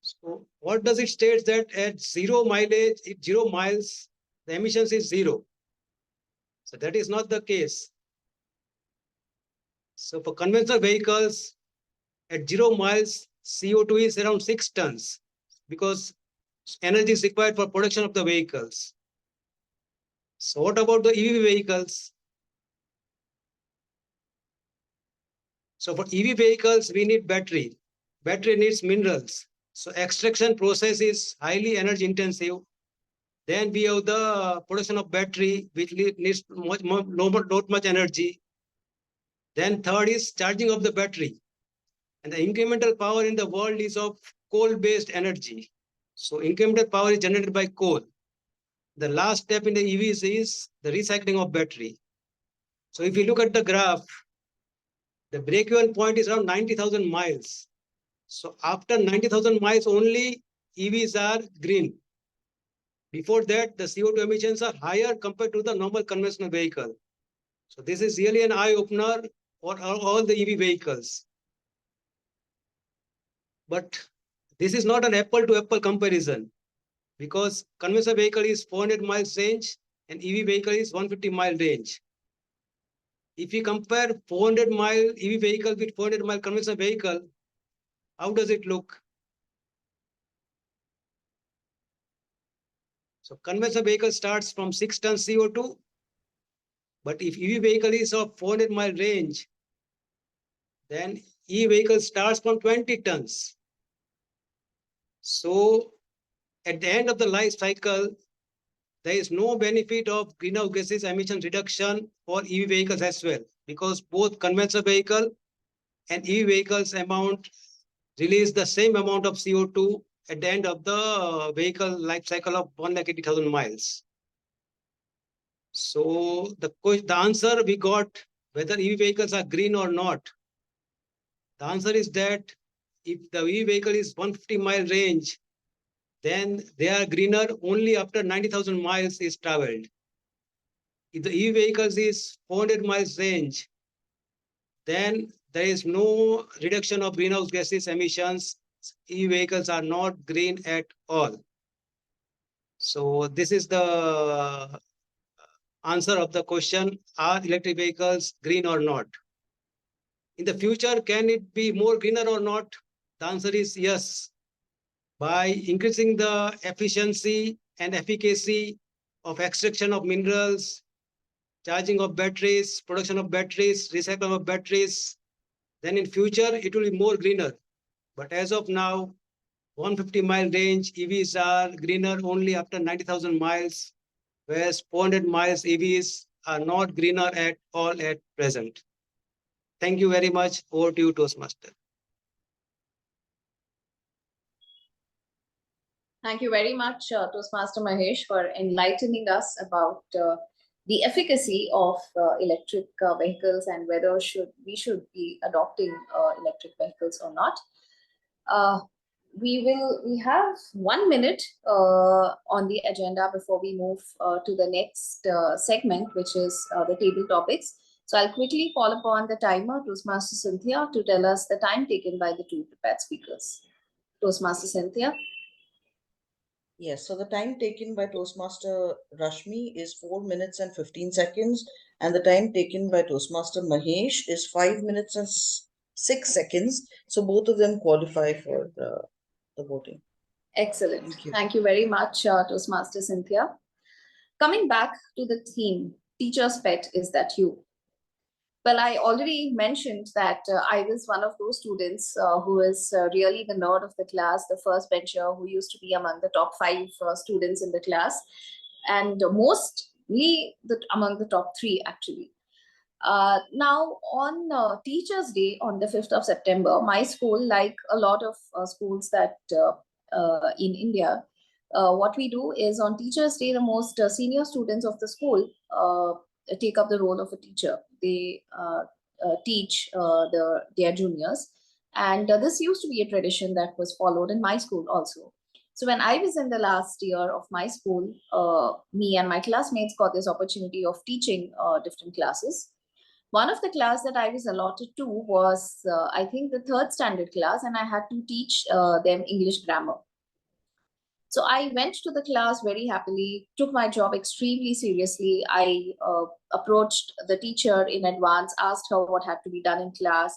So what does it state that at 0 mileage, at 0 miles, the emissions is 0. So that is not the case. So for conventional vehicles, at 0 miles, CO2 is around 6 tons because energy is required for production of the vehicles. So what about the EV vehicles? So for EV vehicles, we need battery. Battery needs minerals. So extraction process is highly energy intensive. Then we have the production of battery, which needs not much energy. Then third is charging of the battery. And the incremental power in the world is of coal-based energy. So incremental power is generated by coal. The last step in the EVs is the recycling of battery. So if you look at the graph, the break-even point is around 90,000 miles. So after 90,000 miles only, EVs are green. Before that, the CO2 emissions are higher compared to the normal conventional vehicle. So this is really an eye-opener for all the EV vehicles. But this is not an apple-to-apple comparison because conventional vehicle is 400 miles range and EV vehicle is 150 mile range. If you compare 400 mile EV vehicle with 400 mile conventional vehicle, how does it look? So conventional vehicle starts from 6 tons CO2, but if EV vehicle is of 400 mile range, then EV vehicle starts from 20 tons. So at the end of the life cycle, there is no benefit of greenhouse gases emission reduction for EV vehicles as well, because both conventional vehicle and EV vehicles release the same amount of CO2 at the end of the vehicle life cycle of 1,80,000 miles. So the answer we got, whether EV vehicles are green or not, the answer is that if the EV vehicle is 150-mile range, then they are greener only after 90,000 miles is traveled. If the EV vehicles is 400 miles range, then there is no reduction of greenhouse gases emissions. EV vehicles are not green at all. So this is the answer of the question, are electric vehicles green or not? In the future, can it be more greener or not? The answer is yes. By increasing the efficiency and efficacy of extraction of minerals, charging of batteries, production of batteries, recycling of batteries, then in future it will be more greener. But as of now, 150-mile range EVs are greener only after 90,000 miles, whereas 400 miles EVs are not greener at all at present. Thank you very much. Over to you, Toastmaster.
Thank you very much, Toastmaster Mahesh, for enlightening us about the efficacy of electric vehicles and whether we should be adopting electric vehicles or not. We have 1 minute on the agenda before we move to the next segment, which is the table topics. So I'll quickly call upon the timer, Toastmaster Sandhya, to tell us the time taken by the two prepared speakers. Toastmaster Sandhya.
Yes, so the time taken by Toastmaster Rashmi is 4 minutes and 15 seconds, and the time taken by Toastmaster Mahesh is 5 minutes and 6 seconds. So both of them qualify for the voting.
Excellent. Thank you very much, Toastmaster Cynthia. Coming back to the theme, teacher's pet, is that you? Well, I already mentioned that I was one of those students who is really the nerd of the class, the first bencher who used to be among the top 5 students in the class, and mostly among the top 3 actually. Now, on Teachers' Day on the 5th of September, my school, like a lot of schools that in India, what we do is on Teachers' Day, the most senior students of the school take up the role of a teacher. They teach their juniors. And this used to be a tradition that was followed in my school also. So when I was in the last year of my school, me and my classmates got this opportunity of teaching different classes. One of the class that I was allotted to was, I think, the 3rd standard class, and I had to teach them English grammar. So I went to the class very happily, took my job extremely seriously. I approached the teacher in advance, asked her what had to be done in class.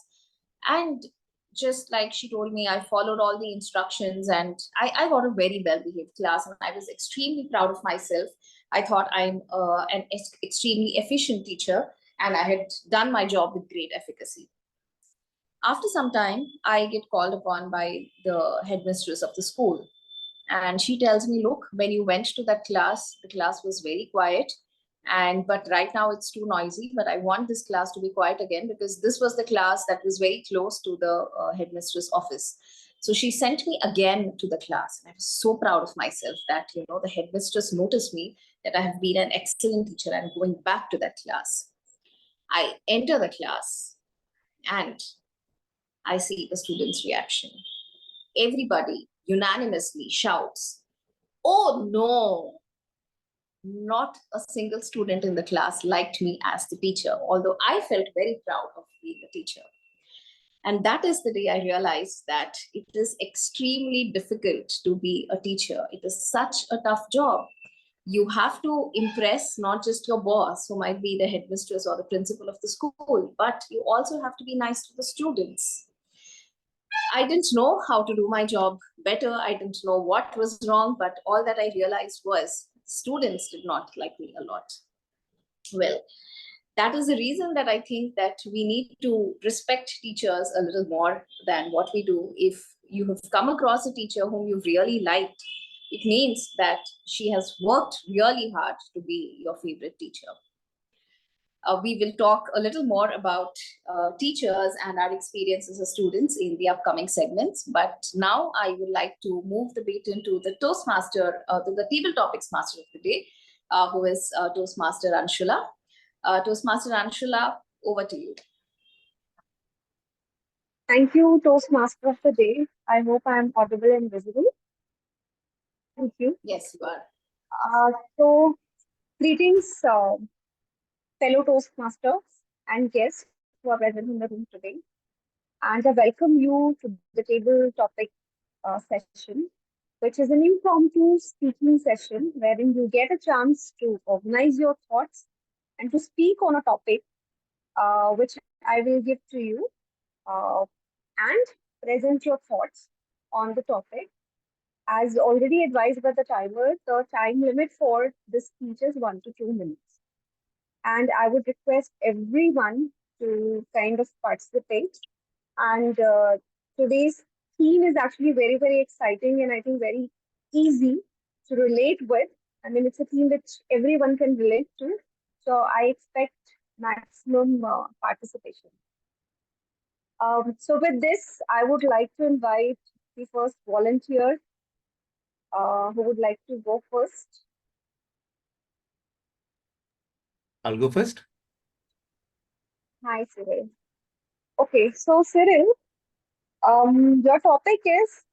And just like she told me, I followed all the instructions, and I got a very well-behaved class, and I was extremely proud of myself. I thought I'm an extremely efficient teacher, and I had done my job with great efficacy. After some time, I get called upon by the headmistress of the school. And she tells me, look, when you went to that class, the class was very quiet. But right now it's too noisy. But I want this class to be quiet again, because this was the class that was very close to the headmistress office. So she sent me again to the class. And I was so proud of myself that, the headmistress noticed me, that I have been an excellent teacher and going back to that class. I enter the class and I see the students' reaction. Everybody unanimously shouts, "Oh no!" Not a single student in the class liked me as the teacher, although I felt very proud of being a teacher. And that is the day I realized that it is extremely difficult to be a teacher. It is such a tough job. You have to impress not just your boss, who might be the headmistress or the principal of the school, but you also have to be nice to the students. I didn't know how to do my job better. I didn't know what was wrong, but all that I realized was students did not like me a lot. Well, that is the reason that I think that we need to respect teachers a little more than what we do. If you have come across a teacher whom you really liked, it means that she has worked really hard to be your favorite teacher. We will talk a little more about teachers and our experiences as students in the upcoming segments. But now I would like to move the baton to the Toastmaster, to the Table Topics Master of the Day, who is Toastmaster Anshula. Toastmaster Anshula, over to you.
Thank you, Toastmaster of the Day. I hope I am audible and visible. Thank you.
Yes, you are.
So, greetings, fellow Toastmasters and guests who are present in the room today. And I welcome you to the table topic session, which is an impromptu speaking session wherein you get a chance to organize your thoughts and to speak on a topic which I will give to you and present your thoughts on the topic. As already advised by the timer, the time limit for this speech is 1 to 2 minutes. And I would request everyone to kind of participate. And today's theme is actually very, very exciting and I think very easy to relate with. I mean, it's a theme which everyone can relate to. So I expect maximum participation. So with this, I would like to invite the first volunteer who would like to go first.
I'll go first.
Hi, Cyril. Okay, so Cyril, your topic is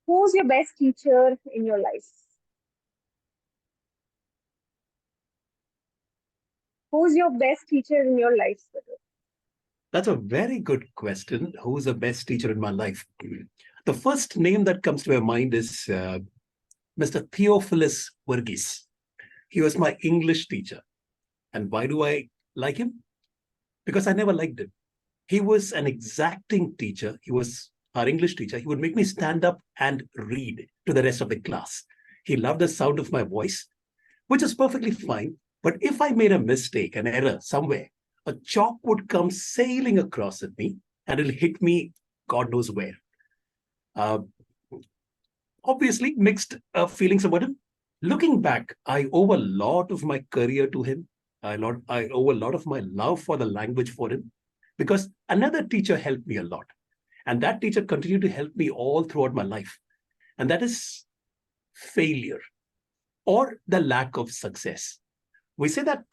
who's your best teacher in your life? Who's your best teacher in your life, Cyril?
That's a very good question. Who's the best teacher in my life? The first name that comes to my mind is Mr. Theophilus Verghese. He was my English teacher. And why do I like him? Because I never liked him. He was an exacting teacher. He was our English teacher. He would make me stand up and read to the rest of the class. He loved the sound of my voice, which is perfectly fine. But if I made a mistake, an error somewhere, a chalk would come sailing across at me and it'll hit me God knows where. Obviously, mixed feelings about him. Looking back, I owe a lot of my career to him. I owe a lot of my love for the language for him because another teacher helped me a lot. And that teacher continued to help me all throughout my life. And that is failure or the lack of success. We say that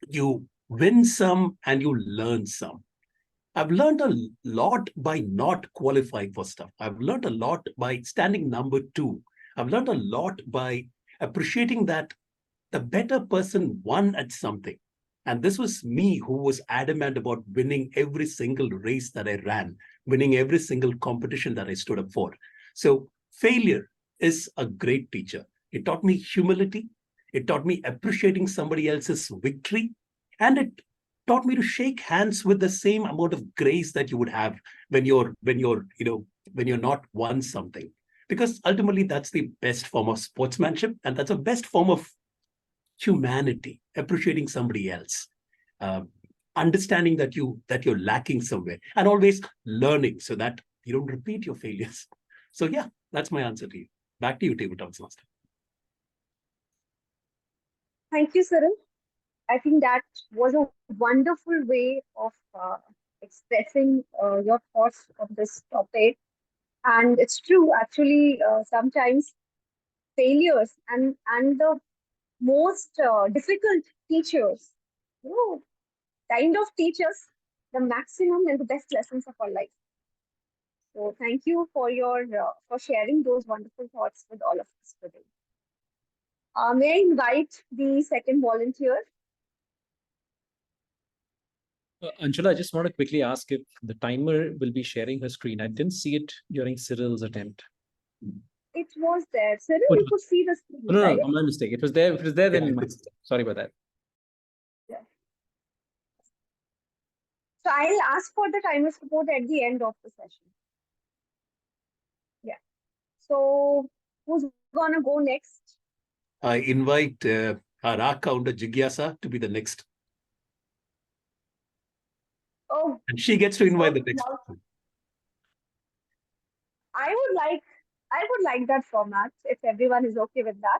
you win some and you learn some. I've learned a lot by not qualifying for stuff. I've learned a lot by standing number 2. I've learned a lot by appreciating that the better person won at something. And this was me who was adamant about winning every single race that I ran, winning every single competition that I stood up for. So failure is a great teacher. It taught me humility. It taught me appreciating somebody else's victory. And it taught me to shake hands with the same amount of grace that you would have when you're not won something. Because ultimately, that's the best form of sportsmanship. And that's the best form of humanity, appreciating somebody else, understanding that you're lacking somewhere, and always learning so that you don't repeat your failures. So yeah, that's my answer to you. Back to you, Tabletop Master.
Thank you, Cyril. I think that was a wonderful way of expressing your thoughts on this topic. And it's true, actually, sometimes failures and the most difficult teachers, kind of teach us the maximum and the best lessons of our life. So thank you for your for sharing those wonderful thoughts with all of us today. May I invite the second volunteer?
Anshula, I just want to quickly ask if the timer will be sharing her screen. I didn't see it during Cyril's attempt.
It was there. Cyril,
Oh,
you could see the screen,
No,
right?
my mistake. It was there. If it was there, then sorry about that.
Yeah. So I'll ask for the timer support at the end of the session. Yeah. So who's gonna go next?
I invite our arc counter Jigyasa to be the next.
Oh.
And she gets to invite the next.
I would like that format if everyone is okay with that.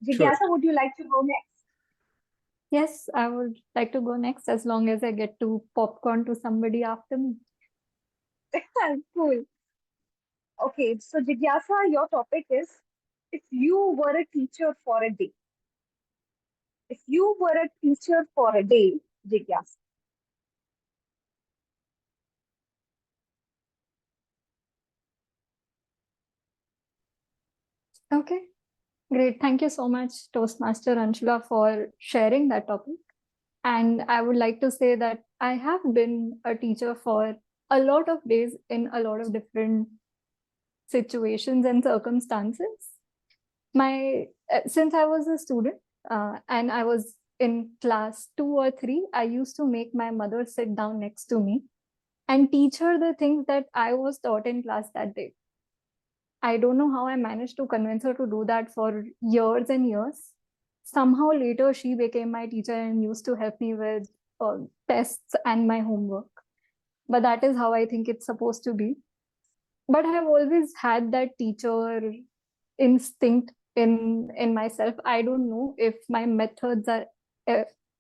Jigyasa,
Sure.
would you like to go next?
Yes, I would like to go next as long as I get to popcorn to somebody after me.
Cool. Okay, so Jigyasa, your topic is if you were a teacher for a day. If you were a teacher for a day, Jigyasa.
Okay, great. Thank you so much, Toastmaster Anshula, for sharing that topic. And I would like to say that I have been a teacher for a lot of days in a lot of different situations and circumstances. Since I was a student and I was in class 2 or 3, I used to make my mother sit down next to me and teach her the things that I was taught in class that day. I don't know how I managed to convince her to do that for years and years. Somehow later, she became my teacher and used to help me with tests and my homework. But that is how I think it's supposed to be. But I've always had that teacher instinct in myself. I don't know if my methods are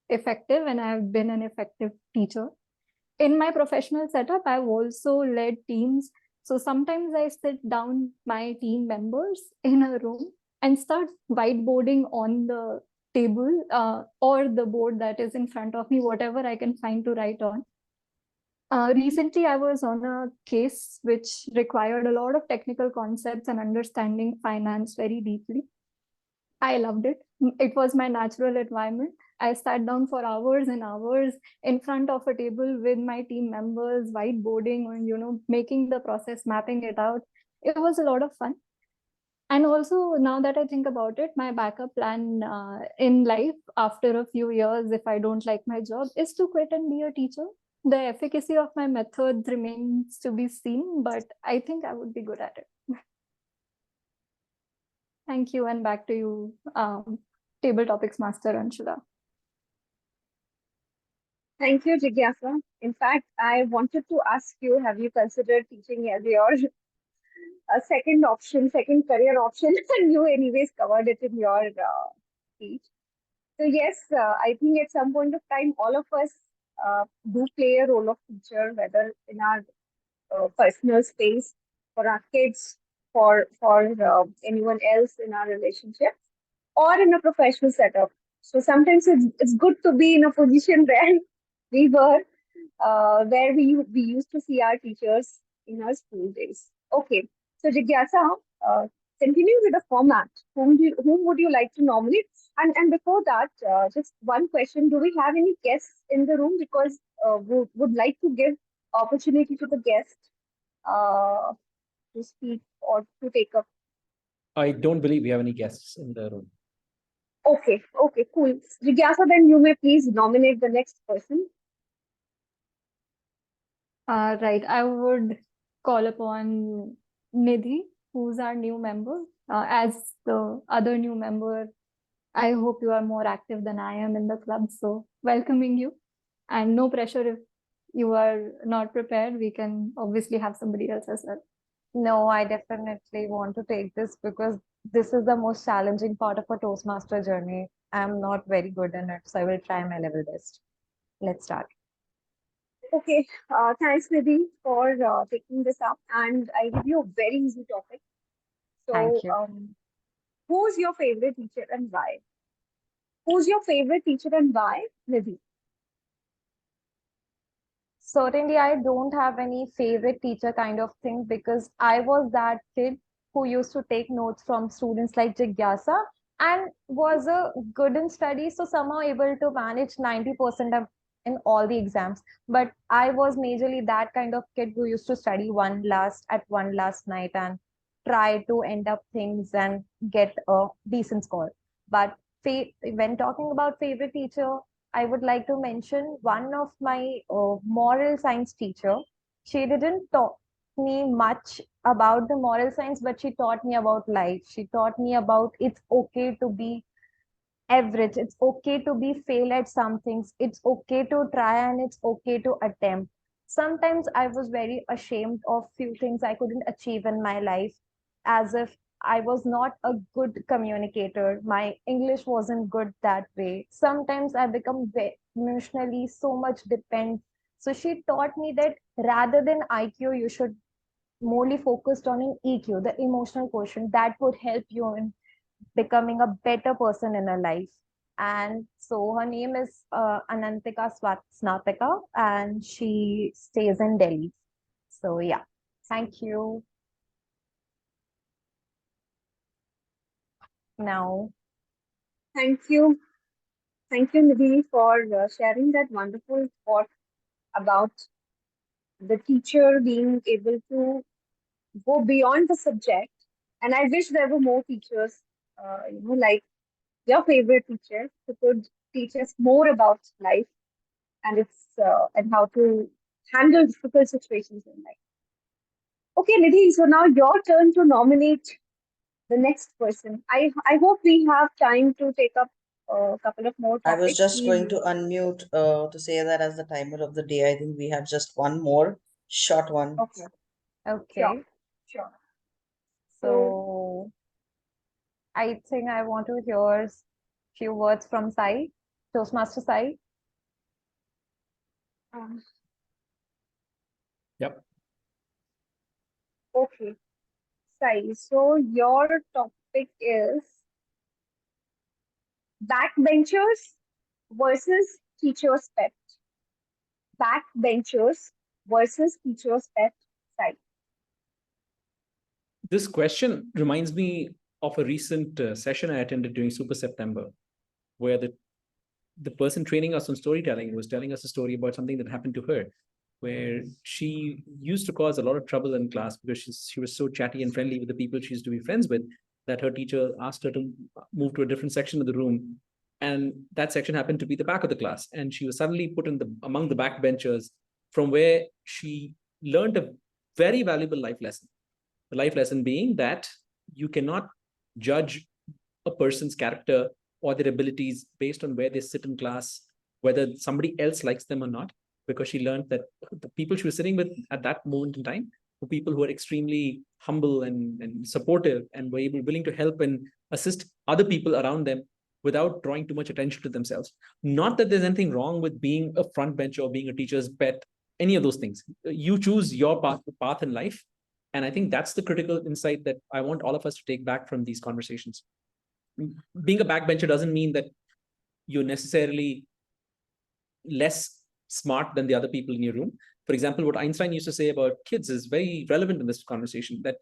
effective and I've been an effective teacher. In my professional setup, I've also led teams. So sometimes I sit down my team members in a room and start whiteboarding on the table or the board that is in front of me, whatever I can find to write on. Recently, I was on a case which required a lot of technical concepts and understanding finance very deeply. I loved it. It was my natural environment. I sat down for hours and hours in front of a table with my team members, whiteboarding and making the process, mapping it out. It was a lot of fun. And also, now that I think about it, my backup plan in life after a few years, if I don't like my job, is to quit and be a teacher. The efficacy of my methods remains to be seen, but I think I would be good at it. Thank you, and back to you, Table Topics Master Anshula.
Thank you, Jigyasa. In fact, I wanted to ask you, have you considered teaching as your second option, second career option? And you anyways covered it in your speech. So yes, I think at some point of time, all of us do play a role of teacher, whether in our personal space, for our kids, for anyone else in our relationship, or in a professional setup. So sometimes it's good to be in a position where we were, where we used to see our teachers in our school days. Okay, so Jigyasa, continuing with the format, whom would you like to nominate? And before that, just one question: do we have any guests in the room? Because would like to give opportunity to the guest uh, to speak or to take up.
I don't believe we have any guests in the room.
Okay, okay, cool. Jigyasa, then you may please nominate the next person.
Right, I would call upon Nidhi, who's our new member. As the other new member, I hope you are more active than I am in the club, so welcoming you. And no pressure if you are not prepared, we can obviously have somebody else as well.
No, I definitely want to take this because this is the most challenging part of a Toastmaster journey. I'm not very good in it, so I will try my level best. Let's start.
Okay, thanks, Nidhi, for taking this up. And I give you a very easy topic. So,
Thank you.
who's your favorite teacher and why? Who's your favorite teacher and why, Nidhi?
Certainly, I don't have any favorite teacher kind of thing because I was that kid who used to take notes from students like Jigyasa and was a good in studies, so somehow able to manage 90% of in all the exams. But I was majorly that kind of kid who used to study one last night and try to end up things and get a decent score. But when talking about favorite teacher, I would like to mention one of my moral science teacher. She didn't talk me much about the moral science, but she taught me about life. She taught me about it's okay to be average. It's okay to be fail at some things. It's okay to try and it's okay to attempt. Sometimes I was very ashamed of few things I couldn't achieve in my life, as if I was not a good communicator. My English wasn't good that way. Sometimes I become emotionally so much depend. So she taught me that rather than IQ, you should morely focused on an EQ, the emotional quotient that would help you in becoming a better person in her life. And so her name is Anantika Snatika, and she stays in Delhi. So yeah, thank you. Now,
Thank you. Thank you, Nidhi, for sharing that wonderful thought about the teacher being able to go beyond the subject. And I wish there were more teachers, like your favorite teacher who could teach us more about life and and how to handle difficult situations in life. Okay, Nidhi, so now your turn to nominate the next person. I hope we have time to take up a couple of more
I was
topics.
just going to unmute to say that as the timer of the day, I think we have just one more short one.
Okay.
okay.
Sure.
So I think I want to hear few words from Sai, Toastmaster Sai.
Um,
Yep.
okay. Sai, so your topic is backbenchers versus teacher's pet. Backbenchers versus teacher's pet. Sai.
This question reminds me of a recent session I attended during Super September, where the person training us on storytelling was telling us a story about something that happened to her, where she used to cause a lot of trouble in class because she was so chatty and friendly with the people she used to be friends with that her teacher asked her to move to a different section of the room. And that section happened to be the back of the class. And she was suddenly put in among the backbenchers, from where she learned a very valuable life lesson. The life lesson being that you cannot judge a person's character or their abilities based on where they sit in class, whether somebody else likes them or not, because she learned that the people she was sitting with at that moment in time were people who are extremely humble and supportive and were willing to help and assist other people around them without drawing too much attention to themselves. Not that there's anything wrong with being a front bencher or being a teacher's pet, any of those things. You choose your path in life. And I think that's the critical insight that I want all of us to take back from these conversations. Being a backbencher doesn't mean that you're necessarily less smart than the other people in your room. For example, what Einstein used to say about kids is very relevant in this conversation, that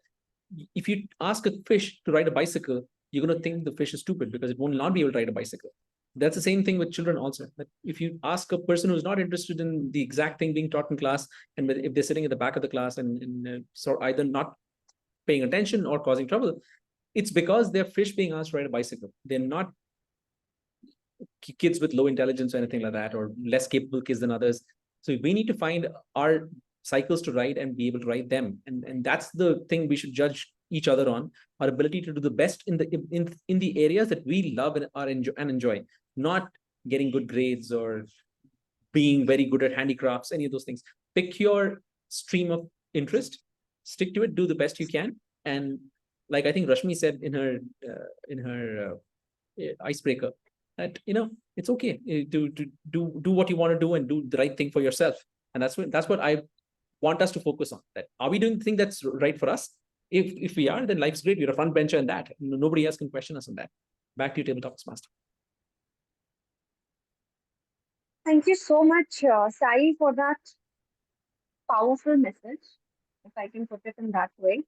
if you ask a fish to ride a bicycle, you're going to think the fish is stupid because it will not be able to ride a bicycle. That's the same thing with children also. That if you ask a person who's not interested in the exact thing being taught in class, and if they're sitting at the back of the class and so either not paying attention or causing trouble, it's because they're fish being asked to ride a bicycle. They're not kids with low intelligence or anything like that, or less capable kids than others. So we need to find our cycles to ride and be able to ride them. And that's the thing we should judge each other on, our ability to do the best in the areas that we love and enjoy, not getting good grades or being very good at handicrafts, any of those things. Pick your stream of interest, stick to it, do the best you can. And like I think Rashmi said in her icebreaker, that it's okay to do what you want to do and do the right thing for yourself. And that's what I want us to focus on. That are we doing the thing that's right for us? If we are, then life's great. We're a front bencher in that. Nobody else can question us on that. Back to you, Tabletop Master.
Thank you so much, Sai, for that powerful message, if I can put it in that way.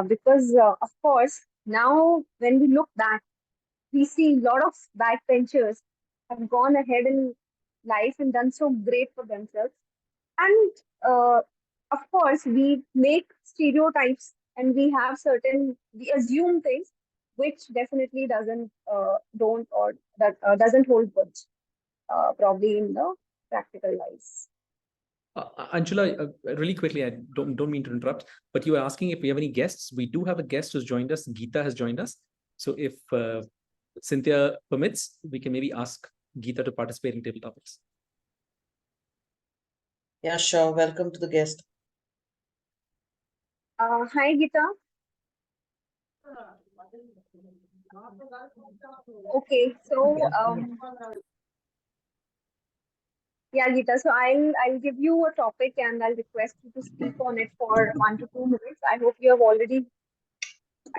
Because, of course, now when we look back, we see a lot of backbenchers have gone ahead in life and done so great for themselves. And of course, we make stereotypes and we assume things which definitely don't or that doesn't hold good, probably in the practical lives.
Anshula, really quickly, I don't mean to interrupt, but you were asking if we have any guests. We do have a guest who's joined us. Geeta has joined us. So if Cynthia permits, we can maybe ask Geeta to participate in table topics.
Yeah, sure. Welcome to the guest.
Hi, Gita. Okay, so Yeah, Geeta. So I'll give you a topic and I'll request you to speak on it for 1 to 2 minutes. I hope you have already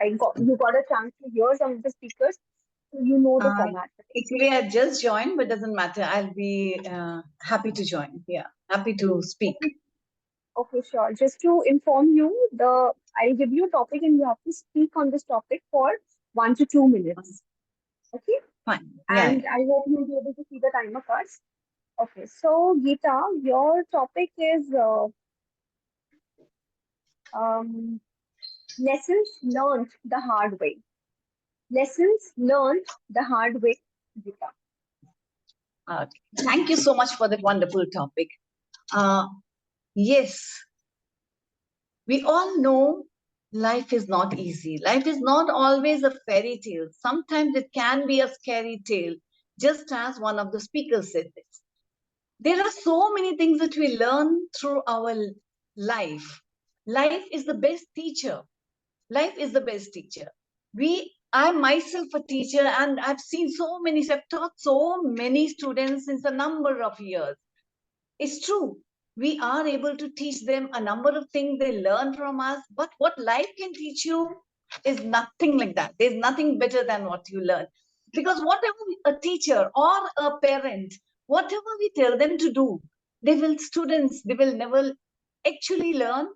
you got a chance to hear some of the speakers, so you know the format.
Actually, I just joined, but doesn't matter. I'll be happy to join. Yeah, happy to speak.
Okay, sure. Just to inform you, I'll give you a topic and you have to speak on this topic for 1 to 2 minutes. Okay?
Fine. Yeah.
And I hope you'll be able to see the timer first. Okay, so Geeta, your topic is lessons learned the hard way. Lessons learned the hard way, Geeta.
Thank you so much for that wonderful topic. Yes, we all know life is not easy. Life is not always a fairy tale. Sometimes it can be a scary tale, just as one of the speakers said this. There are so many things that we learn through our life. Life is the best teacher. Life is the best teacher. I'm myself a teacher, and I've taught so many students since a number of years. It's true. We are able to teach them a number of things they learn from us, but what life can teach you is nothing like that. There's nothing better than what you learn. Because whatever a teacher or a parent, whatever we tell them to do, they will never actually learn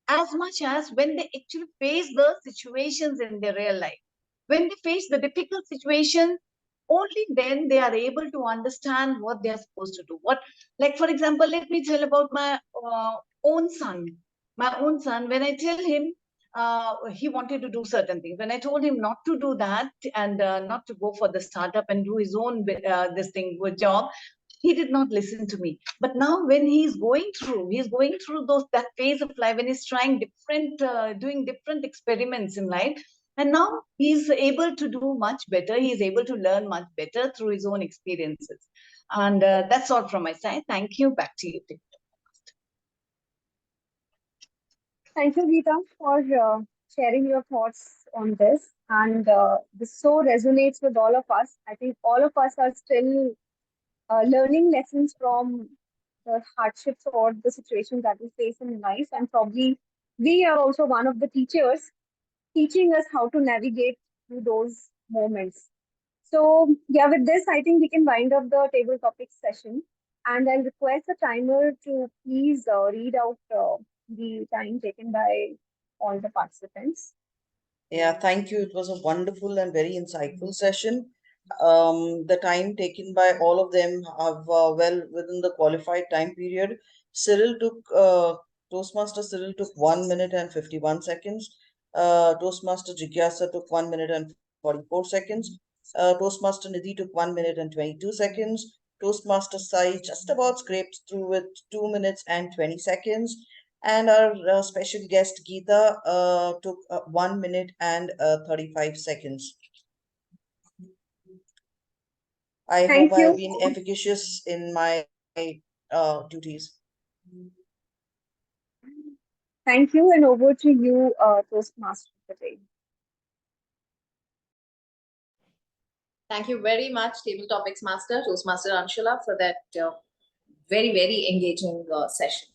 as much as when they actually face the situations in their real life. When they face the difficult situations, only then they are able to understand what they are supposed to do. Like for example, let me tell about my own son. My own son, when I tell him he wanted to do certain things, when I told him not to do that and not to go for the startup and do his own job, he did not listen to me. But now when he's going through that phase of life when he's trying doing different experiments in life, and now he's able to do much better. He's able to learn much better through his own experiences. And that's all from my side. Thank you. Back to you.
Thank you, Geeta, for sharing your thoughts on this. And this so resonates with all of us. I think all of us are still learning lessons from the hardships or the situations that we face in life. And probably we are also one of the teachers teaching us how to navigate through those moments. So yeah, with this, I think we can wind up the table topics session. And I'll request the timer to please read out the time taken by all the participants.
Yeah, thank you. It was a wonderful and very insightful session. The time taken by all of them have well within the qualified time period. Toastmaster Cyril took 1 minute and 51 seconds. Toastmaster Jigyasa took 1 minute and 44 seconds. Toastmaster Nidhi took 1 minute and 22 seconds. Toastmaster Sai just about scraped through with 2 minutes and 20 seconds. And our special guest Geeta took 1 minute and 35 seconds. I hope I have been efficacious in my duties.
Thank you, and over to you, Toastmaster today.
Thank you very much, Table Topics Master, Toastmaster Anshula, for that very, very engaging session.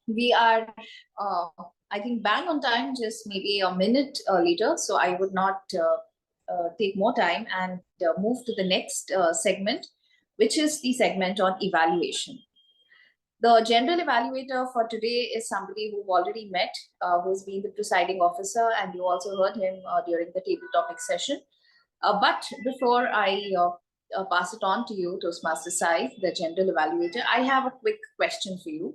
We are, I think, bang on time, just maybe a minute later, so I would not take more time and move to the next segment, which is the segment on evaluation. The general evaluator for today is somebody who've already met, who's been the presiding officer, and you also heard him during the table topic session. But before I pass it on to you, Toastmaster Sai, the general evaluator, I have a quick question for you.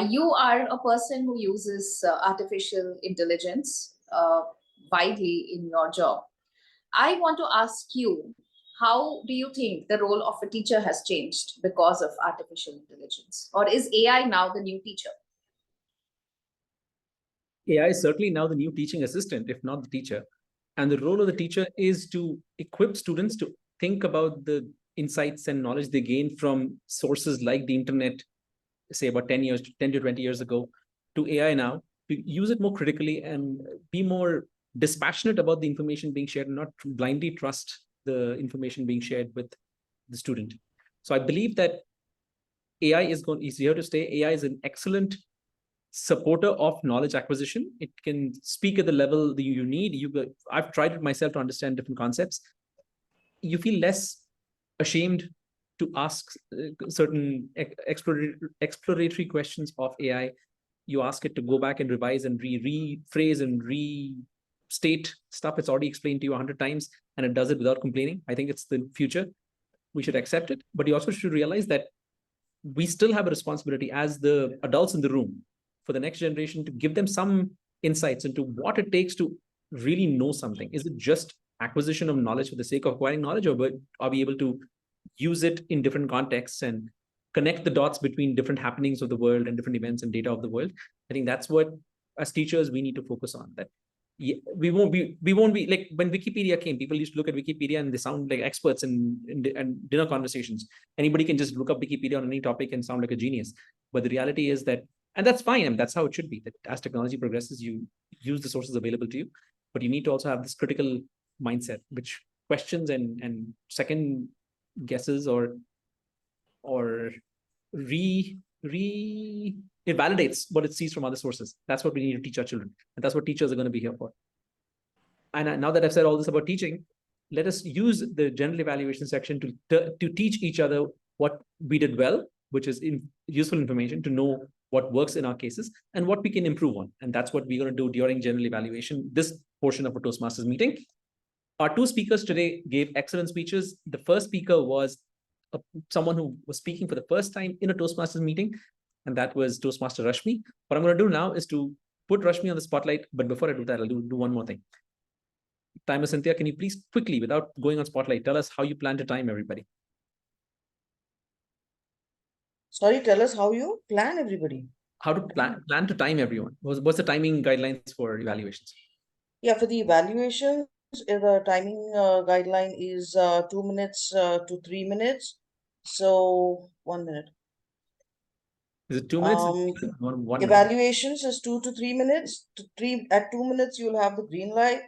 You are a person who uses artificial intelligence widely in your job. I want to ask you, how do you think the role of a teacher has changed because of artificial intelligence? Or is AI now the new teacher?
AI is certainly now the new teaching assistant, if not the teacher. And the role of the teacher is to equip students to think about the insights and knowledge they gain from sources like the internet, say about 10 to 20 years ago, to AI now, to use it more critically and be more dispassionate about the information being shared and not blindly trust the information being shared with the student. So I believe that AI is here to stay. AI is an excellent supporter of knowledge acquisition. It can speak at the level that you need. I've tried it myself to understand different concepts. You feel less ashamed to ask certain exploratory questions of AI. You ask it to go back and revise and rephrase and restate stuff it's already explained to you 100 times, and it does it without complaining. I think it's the future. We should accept it, but you also should realize that we still have a responsibility as the adults in the room for the next generation to give them some insights into what it takes to really know something. Is it just acquisition of knowledge for the sake of acquiring knowledge, or are we able to use it in different contexts and connect the dots between different happenings of the world and different events and data of the world? I think that's what, as teachers, we need to focus on. That we won't be like when Wikipedia came, people used to look at Wikipedia and they sound like experts in dinner conversations. Anybody can just look up Wikipedia on any topic and sound like a genius. But the reality is that, and that's fine, and that's how it should be, that as technology progresses, you use the sources available to you, but you need to also have this critical mindset, which questions and second guesses or it validates what it sees from other sources. That's what we need to teach our children, and that's what teachers are going to be here for. And now that I've said all this about teaching, let us use the general evaluation section to teach each other what we did well, which is useful information to know what works in our cases and what we can improve on. And that's what we're going to do during general evaluation, this portion of a Toastmasters meeting. Our two speakers today gave excellent speeches. The first speaker was someone who was speaking for the first time in a Toastmasters meeting, and that was Toastmaster Rashmi. What I'm going to do now is to put Rashmi on the spotlight, but before I do that, I'll do one more thing. Timer Sandhya, can you please quickly, without going on spotlight, tell us how you plan to time everybody?
Sorry, tell us how you plan everybody.
How to plan to time everyone. What's the timing guidelines for evaluations?
Yeah, for the evaluations, the timing guideline is 2 minutes to 3 minutes. So 1 minute.
Is it 2 minutes? One minute.
Evaluations is 2 to 3 minutes. At 2 minutes, you will have the green light.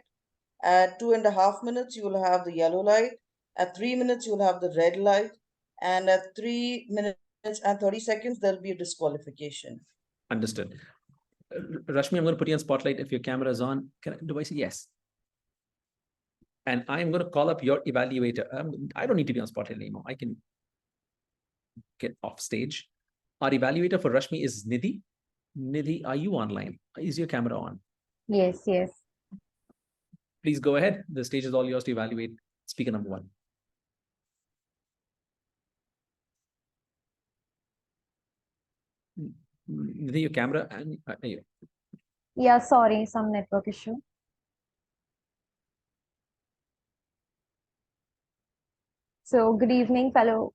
At 2.5 minutes, you will have the yellow light. At 3 minutes, you will have the red light. And at 3 minutes and 30 seconds, there'll be a disqualification.
Understood. Rashmi, I'm going to put you on spotlight. If your camera is on, do I say yes? And I'm going to call up your evaluator. I don't need to be on spotlight anymore. I can get off stage. Our evaluator for Rashmi is Nidhi. Nidhi, are you online? Is your camera on?
Yes, yes.
Please go ahead. The stage is all yours to evaluate speaker number 1. Nidhi, your camera and
Yeah, sorry, some network issue. So good evening, fellow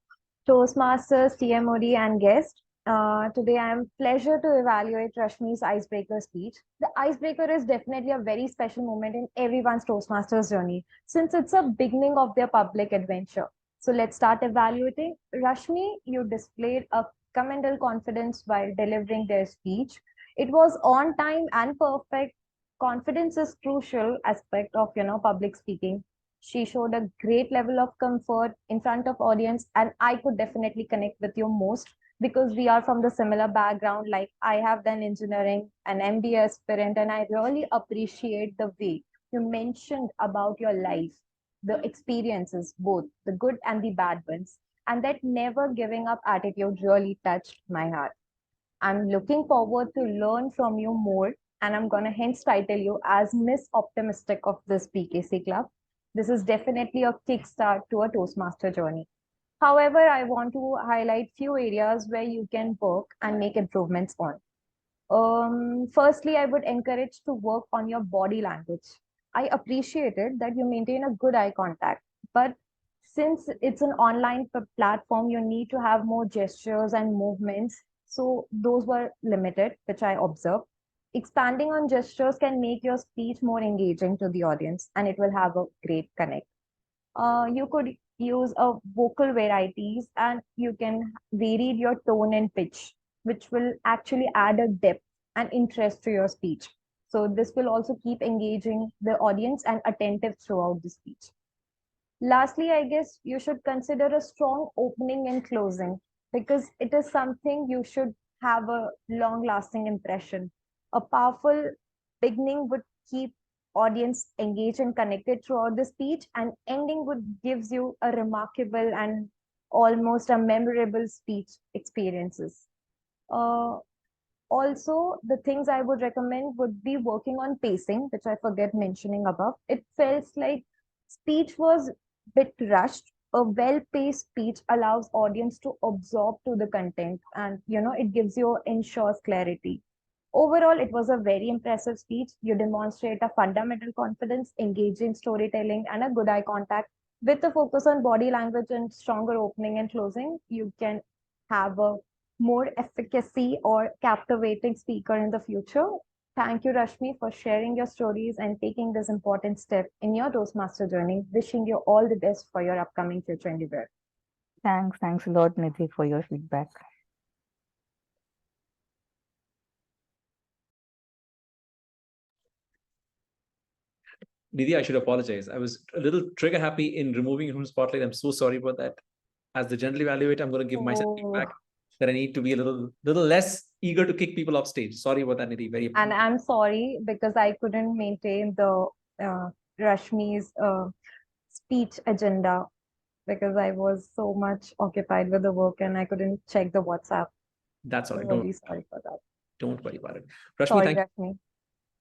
Toastmasters, TMOD and guests. Today I am pleasure to evaluate Rashmi's icebreaker speech. The icebreaker is definitely a very special moment in everyone's Toastmasters journey, since it's a beginning of their public adventure. So let's start evaluating. Rashmi, you displayed a commendable confidence while delivering their speech. It was on time and perfect. Confidence is crucial aspect of public speaking. She showed a great level of comfort in front of audience, and I could definitely connect with you most because we are from the similar background. Like I have done engineering, an MBA aspirant, and I really appreciate the way you mentioned about your life, the experiences, both the good and the bad ones, and that never giving up attitude really touched my heart. I'm looking forward to learn from you more, and I'm gonna hence title you as Miss Optimistic of this PKC club. This is definitely a kickstart to a Toastmaster journey. However, I want to highlight few areas where you can work and make improvements on. Firstly, I would encourage to work on your body language. I appreciated that you maintain a good eye contact, but since it's an online platform, you need to have more gestures and movements. So those were limited, which I observed. Expanding on gestures can make your speech more engaging to the audience, and it will have a great connect. You could use a vocal varieties, and you can vary your tone and pitch, which will actually add a depth and interest to your speech. So this will also keep engaging the audience and attentive throughout the speech. Lastly, I guess you should consider a strong opening and closing because it is something you should have a long lasting impression. A powerful beginning would keep audience engaged and connected throughout the speech, and ending would gives you a remarkable and almost a memorable speech experiences. Uh, Also, the things I would recommend would be working on pacing, which I forget mentioning above. It felt like speech was bit rushed. A well-paced speech allows audience to absorb to the content, and it gives you ensures clarity. Overall, it was a very impressive speech. You demonstrate a fundamental confidence, engaging storytelling, and a good eye contact. With the focus on body language and stronger opening and closing, you can have a more efficacy or captivating speaker in the future. Thank you, Rashmi, for sharing your stories and taking this important step in your Toastmaster journey. Wishing you all the best for your upcoming future endeavor.
Thanks a lot, Nidhi, for your feedback.
Nidhi, I should apologize. I was a little trigger happy in removing you from spotlight. I'm so sorry about that. As the general evaluator, I'm going to give myself feedback that I need to be a little less eager to kick people off stage. Sorry about that, Nidhi. Very.
And I'm sorry because I couldn't maintain the Rashmi's speech agenda because I was so much occupied with the work and I couldn't check the WhatsApp.
That's all right.
I'm really sorry for that.
Don't worry about it. Rashmi,
sorry, Rashmi.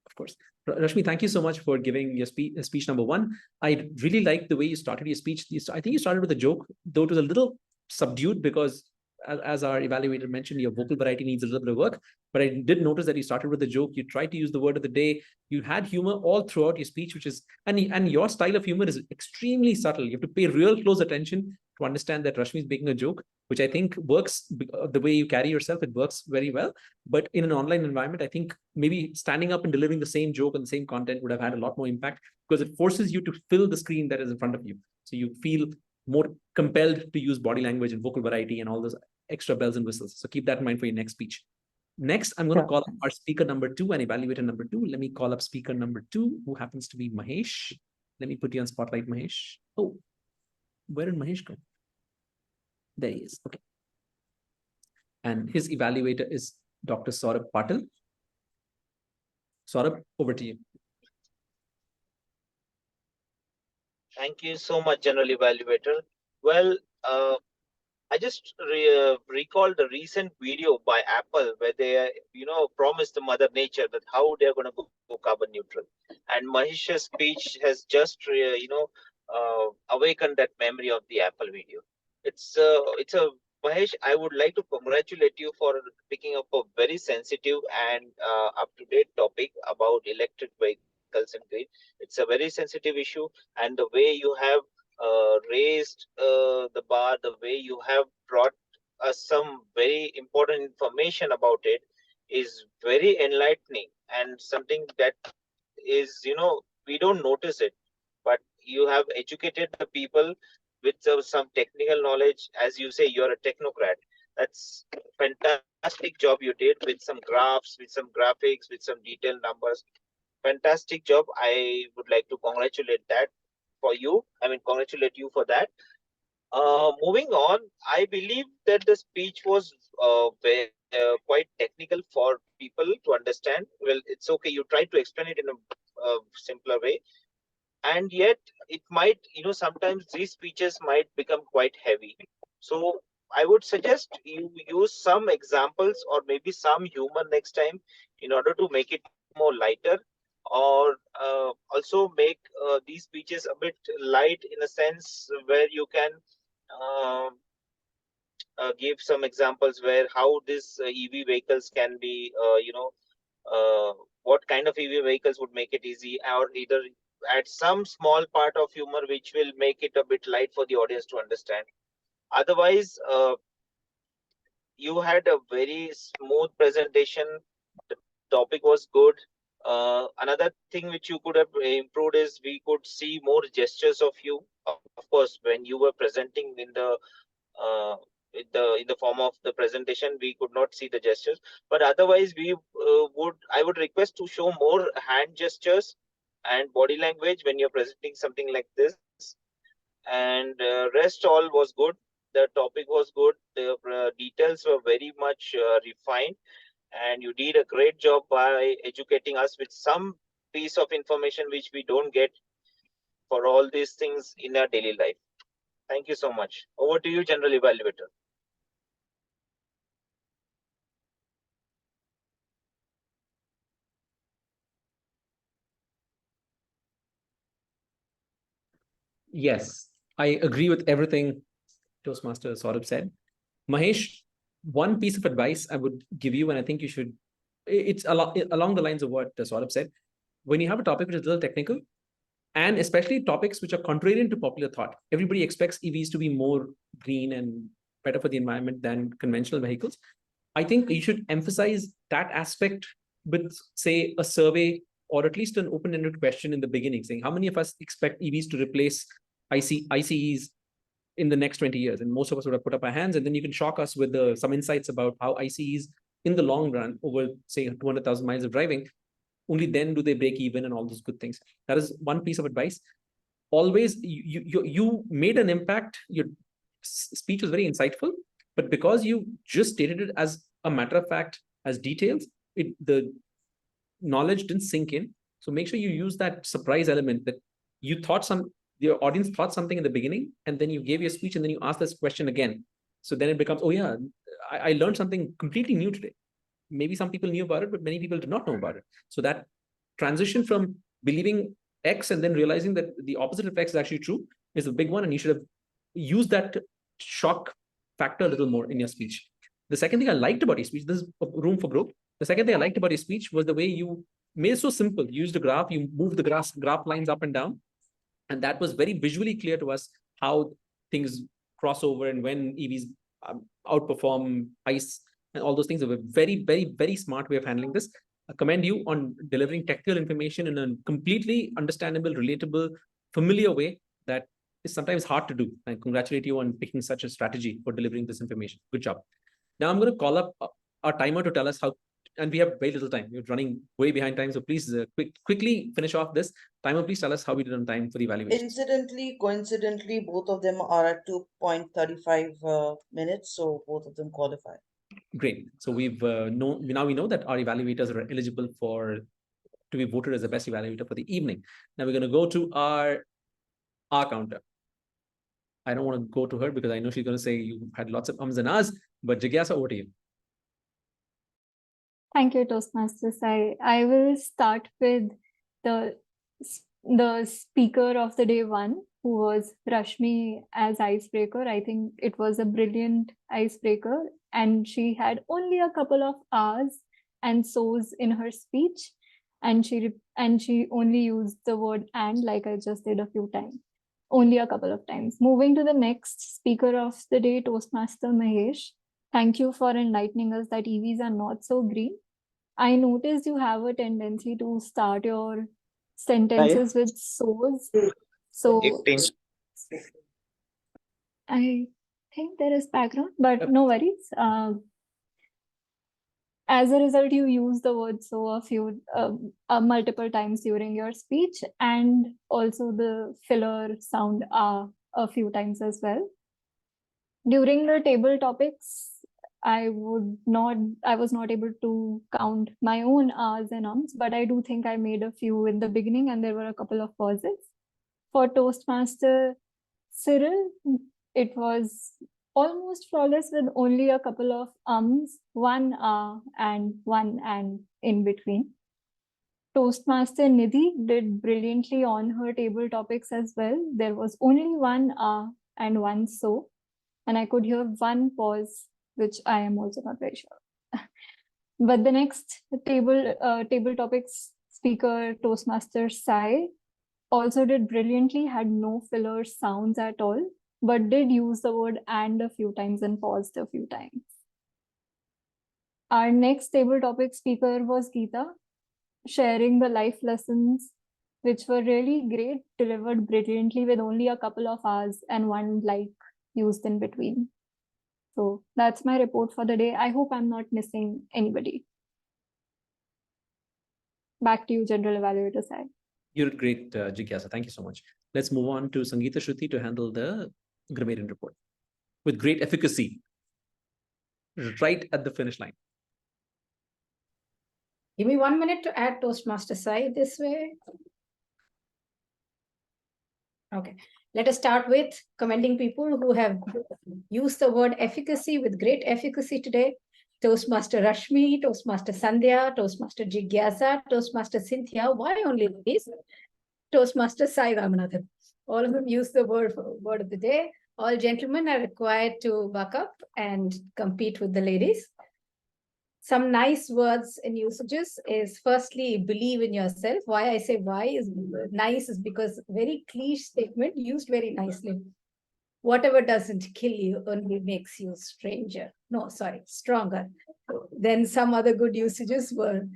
Of course. Rashmi, thank you so much for giving your speech number one. I really liked the way you started your speech. I think you started with a joke, though it was a little subdued because as our evaluator mentioned, your vocal variety needs a little bit of work. But I did notice that you started with a joke. You tried to use the word of the day. You had humor all throughout your speech, which is, and your style of humor is extremely subtle. You have to pay real close attention to understand that Rashmi is making a joke, which I think works the way you carry yourself. It works very well. But in an online environment, I think maybe standing up and delivering the same joke and the same content would have had a lot more impact because it forces you to fill the screen that is in front of you. So you feel more compelled to use body language and vocal variety and all those extra bells and whistles. So keep that in mind for your next speech. Next, I'm going to call up our speaker number two and evaluator number two. Let me call up speaker number two, who happens to be Mahesh. Let me put you on spotlight, Mahesh. Oh, where did Mahesh go? There he is. Okay. And his evaluator is Dr. Saurabh Patil. Saurabh, over to you.
Thank you so much, General Evaluator. Well, I just recalled a recent video by Apple where they, promised the Mother Nature that how they're going to go carbon neutral. And Mahesh's speech has just, awakened that memory of the Apple video. It's a Mahesh, I would like to congratulate you for picking up a very sensitive and up-to-date topic about electric vehicles and grid. It's a very sensitive issue, and the way you have raised the bar, the way you have brought us some very important information about it is very enlightening and something that is, we don't notice it, but you have educated the people with some technical knowledge. As you say, you're a technocrat. That's fantastic job you did with some graphs, with some graphics, with some detailed numbers. Fantastic job. I would like to congratulate that for you. Congratulate you for that. Moving on, I believe that the speech was quite technical for people to understand. Well, it's okay. You try to explain it in a simpler way. And yet it might, sometimes these speeches might become quite heavy. So I would suggest you use some examples or maybe some humor next time in order to make it more lighter, or also make these speeches a bit light in a sense where you can give some examples where how this EV vehicles can be, what kind of EV vehicles would make it easy, or either add some small part of humor which will make it a bit light for the audience to understand. Otherwise, you had a very smooth presentation. The topic was good. Another thing which you could have improved is we could see more gestures of you. Of course, when you were presenting in the form of the presentation, we could not see the gestures. But otherwise, I would request to show more hand gestures and body language when you're presenting something like this. and rest all was good. The topic was good. The details were very much refined, and you did a great job by educating us with some piece of information which we don't get for all these things in our daily life. Thank you so much. Over to you, General Evaluator.
Yes, I agree with everything Toastmaster Saurabh said. Mahesh, one piece of advice I would give you, and I think you should, it's along the lines of what Saurabh said. When you have a topic which is a little technical, and especially topics which are contrarian to popular thought, everybody expects EVs to be more green and better for the environment than conventional vehicles. I think you should emphasize that aspect with, say, a survey or at least an open-ended question in the beginning, saying how many of us expect EVs to replace ICEs in the next 20 years? And most of us would have put up our hands, and then you can shock us with some insights about how ICEs in the long run, over say 200,000 miles of driving, only then do they break even and all those good things. That is one piece of advice. Always, you made an impact. Your speech was very insightful, but because you just stated it as a matter of fact, as details, the knowledge didn't sink in. So make sure you use that surprise element, that you thought your audience thought something in the beginning, and then you gave your speech, and then you asked this question again. So then it becomes, oh yeah, I learned something completely new today. Maybe some people knew about it, but many people did not know about it. So that transition from believing X and then realizing that the opposite of X is actually true is a big one, and you should have used that shock factor a little more in your speech. The second thing I liked about your speech, this is room for growth. The second thing I liked about your speech was the way you made it so simple. You used a graph, you moved the graph lines up and down, and that was very visually clear to us how things cross over and when EVs outperform ICE and all those things. Are a very, very, very smart way of handling this. I commend you on delivering technical information in a completely understandable, relatable, familiar way that is sometimes hard to do. I congratulate you on picking such a strategy for delivering this information. Good job. Now I'm going to call up our timer to tell us how, and we have very little time. We're running way behind time. So please quickly finish off this. Timer, please tell us how we did on time for the evaluation.
Coincidentally, both of them are at 2.35 minutes. So both of them qualify.
Great. So now we know that our evaluators are eligible to be voted as the best evaluator for the evening. Now we're going to go to our counter. I don't want to go to her because I know she's going to say you had lots of ums and ahs, but Jigyasa, over to you.
Thank you, Toastmasters. I will start with the speaker of the day one, who was Rashmi as icebreaker. I think it was a brilliant icebreaker, and she had only a couple of hours and so's in her speech, and she only used the word "and" like I just did a few times, only a couple of times. Moving to the next speaker of the day, Toastmaster Mahesh. Thank you for enlightening us that EVs are not so green. I noticed you have a tendency to start your sentences with so's. So I think there is background, but no worries. As a result, you use the word "so" multiple times during your speech, and also the filler sound a few times as well. During the table topics, I was not able to count my own R's and ums, but I do think I made a few in the beginning, and there were a couple of pauses. For Toastmaster Cyril, it was almost flawless with only a couple of ums, one and one and in between. Toastmaster Nidhi did brilliantly on her table topics as well. There was only one and one so, and I could hear one pause, which I am also not very sure. But the next table topics speaker, Toastmaster Sai, also did brilliantly, had no filler sounds at all, but did use the word "and" a few times and paused a few times. Our next table topic speaker was Geeta, sharing the life lessons, which were really great, delivered brilliantly with only a couple of hours and one like used in between. So that's my report for the day. I hope I'm not missing anybody. Back to you, General Evaluator Sai.
You did great, Jigyasa. Thank you so much. Let's move on to Sangeeta Shruti to handle the grammarian report with great efficacy, right at the finish line.
Give me 1 minute to add Toastmaster Sai this way. Okay, let us start with commending people who have used the word efficacy with great efficacy today. Toastmaster Rashmi, Toastmaster Sandhya, Toastmaster Jigyasa, Toastmaster Cynthia. Why only ladies? Toastmaster Sai Ramanathan. All of them use the word of the day. All gentlemen are required to buck up and compete with the ladies. Some nice words and usages is firstly, believe in yourself. Why I say why is nice is because very cliche statement used very nicely. Whatever doesn't kill you only makes you stronger. Then some other good usages were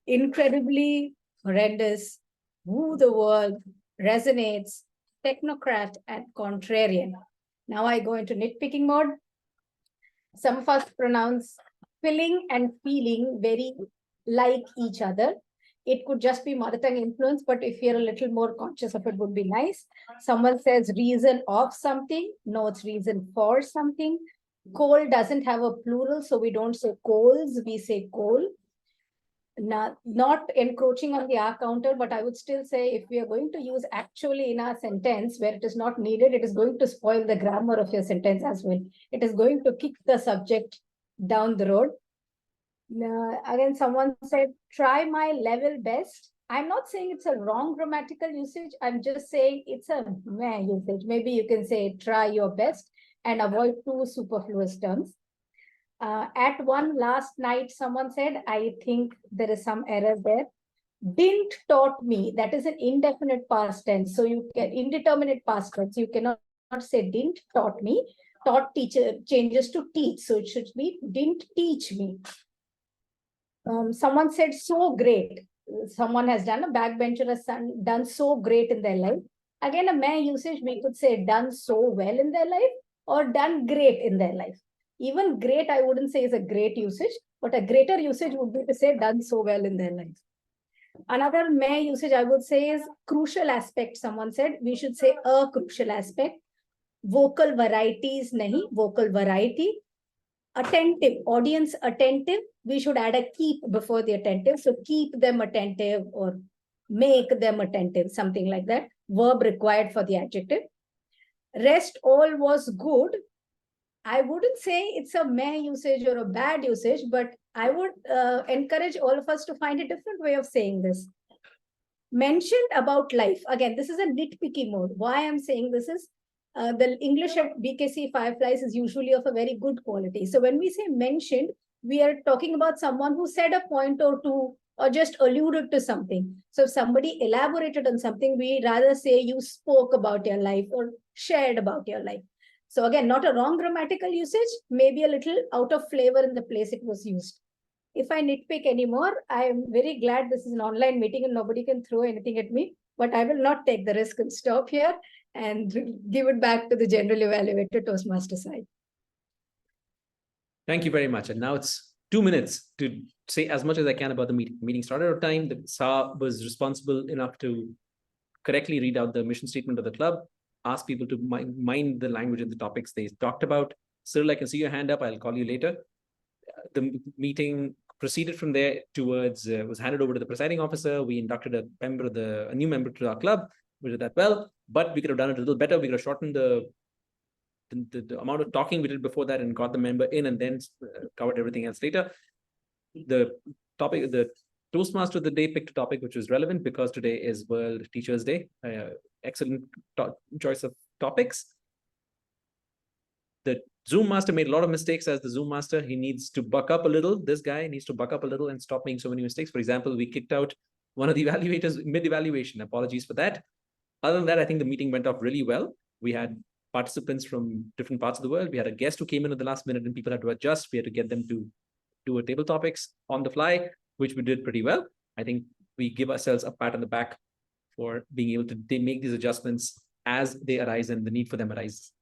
incredibly horrendous, woo the world, resonates, technocrat, and contrarian. Now I go into nitpicking mode. Some of us pronounce feeling and feeling very like each other. It could just be mother tongue influence, but if you're a little more conscious of it, would be nice. Someone says reason of something. No, it's reason for something. Coal doesn't have a plural, so we don't say coals, we say coal. Not encroaching on the R counter, but I would still say if we are going to use actually in our sentence where it is not needed, it is going to spoil the grammar of your sentence as well. It is going to kick the subject down the road. Again, someone said, try my level best. I'm not saying it's a wrong grammatical usage. I'm just saying it's a meh usage. Maybe you can say try your best and avoid two superfluous terms. At one last night, someone said, I think there is some error there. Didn't taught me. That is an indefinite past tense. So you can indeterminate past tense. You cannot say didn't taught me. Taught teacher changes to teach. So it should be didn't teach me. Someone said so great. Someone has done, a backbencher has done so great in their life. Again, a mere usage, we could say done so well in their life or done great in their life. Even great, I wouldn't say is a great usage, but a greater usage would be to say done so well in their life. Another mere usage I would say is crucial aspect. Someone said we should say a crucial aspect. Vocal varieties, nahi, vocal variety. Attentive, audience attentive. We should add a keep before the attentive. So keep them attentive or make them attentive, something like that. Verb required for the adjective. Rest all was good. I wouldn't say it's a mere usage or a bad usage, but I would encourage all of us to find a different way of saying this. Mentioned about life. Again, this is a nitpicky mode. Why I'm saying this is the English at BKC Fireflies is usually of a very good quality. So when we say mentioned, we are talking about someone who said a point or two or just alluded to something. So if somebody elaborated on something, we rather say you spoke about your life or shared about your life. So again, not a wrong grammatical usage, maybe a little out of flavor in the place it was used. If I nitpick anymore, I am very glad this is an online meeting and nobody can throw anything at me, but I will not take the risk and stop here and give it back to the general evaluator, Toastmaster side.
Thank you very much. And now it's 2 minutes to say as much as I can about the meeting. The meeting started on time. The SA was responsible enough to correctly read out the mission statement of the club, ask people to mind the language and the topics they talked about. Cyril, I can see your hand up. I'll call you later. The meeting proceeded from there towards, was handed over to the presiding officer. We inducted a new member to our club. We did that well, but we could have done it a little better. We could have shortened the amount of talking we did before that and got the member in and then covered everything else later. The Toastmaster of the day picked a topic which was relevant because today is World Teachers' Day. Excellent choice of topics. The Zoom master made a lot of mistakes as the Zoom master. He needs to buck up a little. This guy needs to buck up a little and stop making so many mistakes. For example, we kicked out one of the evaluators mid-evaluation. Apologies for that. Other than that, I think the meeting went off really well. We had participants from different parts of the world. We had a guest who came in at the last minute and people had to adjust. We had to get them to do a table topics on the fly, which we did pretty well. I think we give ourselves a pat on the back for being able to make these adjustments as they arise and the need for them arises.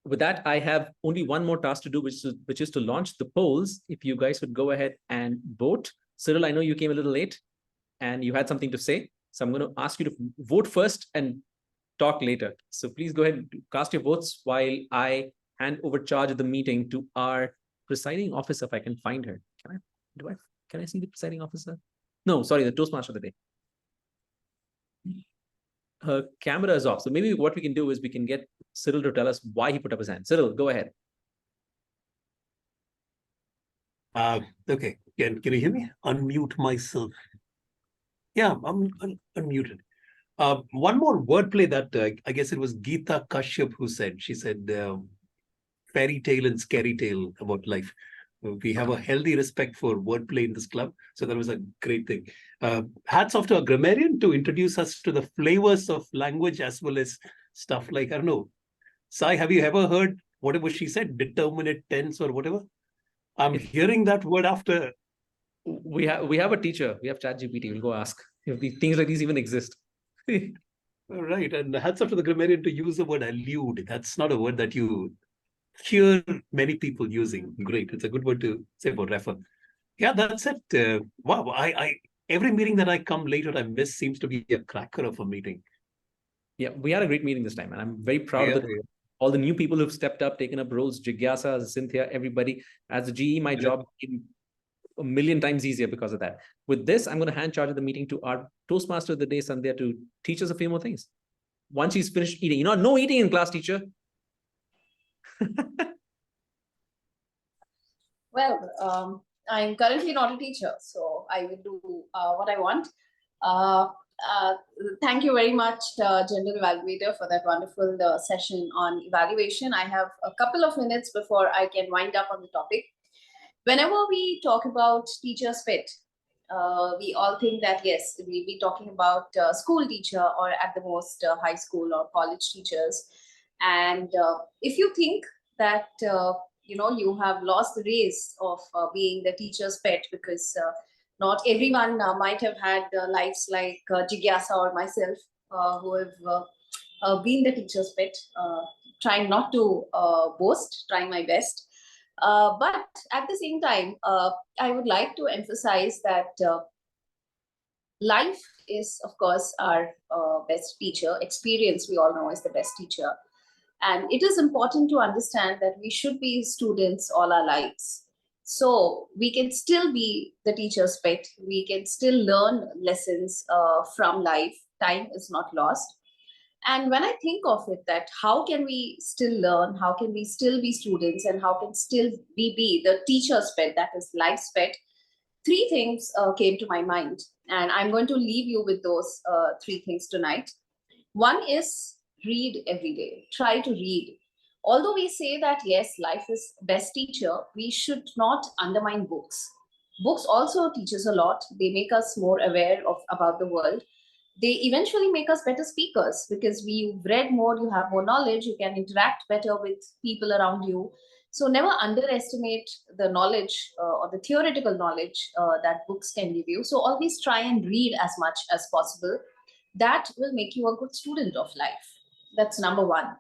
With that, I have only one more task to do, which is to launch the polls. If you guys would go ahead and vote. Cyril, I know you came a little late and you had something to say. So I'm going to ask you to vote first and talk later. So please go ahead and cast your votes while I hand over charge of the meeting to our presiding officer, if I can find her. Can I see the presiding officer? No, sorry, the Toastmaster of the day. Her camera is off. So maybe what we can do is we can get Cyril to tell us why he put up his hand. Cyril, go ahead.
Okay, can you hear me? Unmute myself. Yeah, I'm unmuted. One more wordplay that I guess it was Geeta Kashyap who said. She said, fairy tale and scary tale about life. We have a healthy respect for wordplay in this club. So that was a great thing. Hats off to a grammarian to introduce us to the flavors of language as well as stuff like, I don't know. Sai, have you ever heard whatever she said, determinate tense or whatever? I'm hearing that word after.
We have a teacher. We have ChatGPT. We'll go ask if things like these even exist.
Right. And hats off to the grammarian to use the word allude. That's not a word that you hear many people using. Great. It's a good word to say about refer. Yeah, that's it. Wow. Every meeting that I come later, I miss seems to be a cracker of a meeting.
Yeah, we had a great meeting this time, and I'm very proud of all the new people who've stepped up, taken up roles, Jigyasa, Sandhya, everybody. As a GE, my job became a million times easier because of that. With this, I'm going to hand charge of the meeting to our Toastmaster of the day, Sandhya, to teach us a few more things. Once he's finished eating, no eating in class, teacher.
Well, I'm currently not a teacher, so I will do what I want. Thank you very much, General Evaluator, for that wonderful session on evaluation. I have a couple of minutes before I can wind up on the topic. Whenever we talk about teacher's pet, we all think that, yes, we'll be talking about school teacher or at the most high school or college teachers. And if you think that, you have lost the race of being the teacher's pet because not everyone might have had lives like Jigyasa or myself who have been the teacher's pet, trying not to boast, trying my best. But at the same time, I would like to emphasize that life is, of course, our best teacher. Experience, we all know, is the best teacher. And it is important to understand that we should be students all our lives. So we can still be the teacher's pet. We can still learn lessons from life. Time is not lost. And when I think of it, that how can we still learn, how can we still be students, and how can still we be the teacher's pet, that is life's pet, three things came to my mind. And I'm going to leave you with those three things tonight. One is read every day. Try to read. Although we say that, yes, life is best teacher, we should not undermine books. Books also teach us a lot. They make us more aware about the world. They eventually make us better speakers because you've read more, you have more knowledge, you can interact better with people around you. So never underestimate the knowledge or the theoretical knowledge that books can give you. So always try and read as much as possible. That will make you a good student of life. That's number one.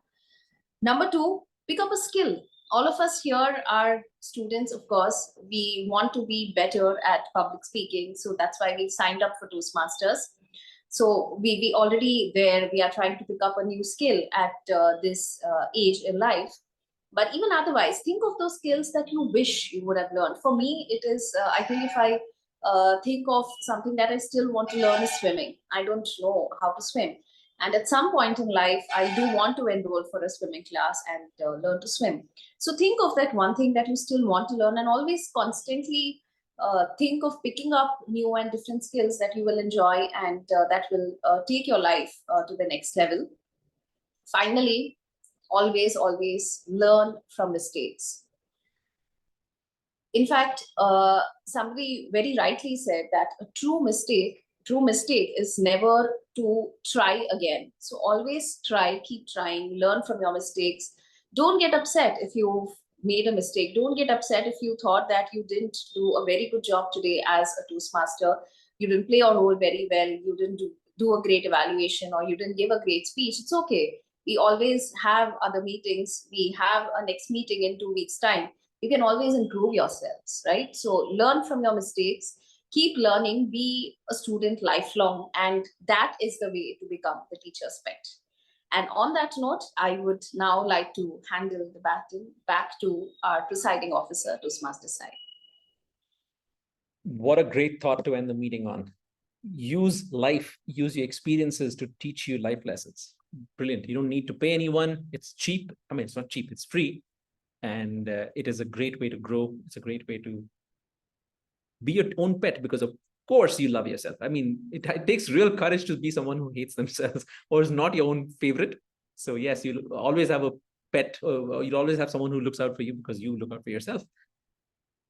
Number two, pick up a skill. All of us here are students, of course. We want to be better at public speaking. So that's why we signed up for Toastmasters. So we already there, we are trying to pick up a new skill at this age in life. But even otherwise, think of those skills that you wish you would have learned. For me, it is, I think if I think of something that I still want to learn is swimming. I don't know how to swim. And at some point in life, I do want to enroll for a swimming class and learn to swim. So think of that one thing that you still want to learn and always constantly think of picking up new and different skills that you will enjoy and that will take your life to the next level. Finally, always learn from mistakes. In fact, somebody very rightly said that a true mistake is never to try again. So always try, keep trying, learn from your mistakes. Don't get upset if you've made a mistake. Don't get upset if you thought that you didn't do a very good job today as a Toastmaster. You didn't play your role very well. You didn't do a great evaluation or you didn't give a great speech. It's okay. We always have other meetings. We have a next meeting in 2 weeks' time. You can always improve yourselves, right? So learn from your mistakes. keep learning, be a student lifelong, and that is the way to become the teacher's pet. And on that note, I would now like to handle the baton back to our presiding officer, Toastmaster Sai.
What a great thought to end the meeting on. Use life, use your experiences to teach you life lessons. Brilliant. You don't need to pay anyone. It's cheap. I mean, it's not cheap, it's free. And it is a great way to grow. It's a great way to be your own pet, because of course you love yourself. I mean, it takes real courage to be someone who hates themselves or is not your own favorite. So yes, you'll always have a pet, or you'll always have someone who looks out for you because you look out for yourself.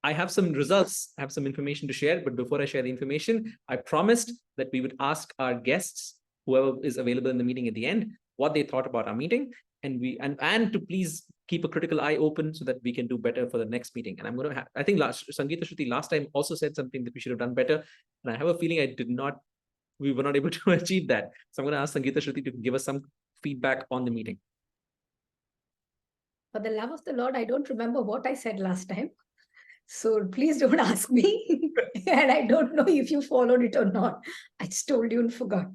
I have some results, I have some information to share, but before I share the information, I promised that we would ask our guests, whoever is available in the meeting at the end, what they thought about our meeting, and to please keep a critical eye open so that we can do better for the next meeting. And I'm going to have, I think Sangeeta Shruti last time also said something that we should have done better, and I have a feeling we were not able to achieve that. So I'm going to ask Sangeeta Shruti to give us some feedback on the meeting.
For the love of the Lord, I don't remember what I said last time. So please don't ask me. And I don't know if you followed it or not. I just told you and forgot.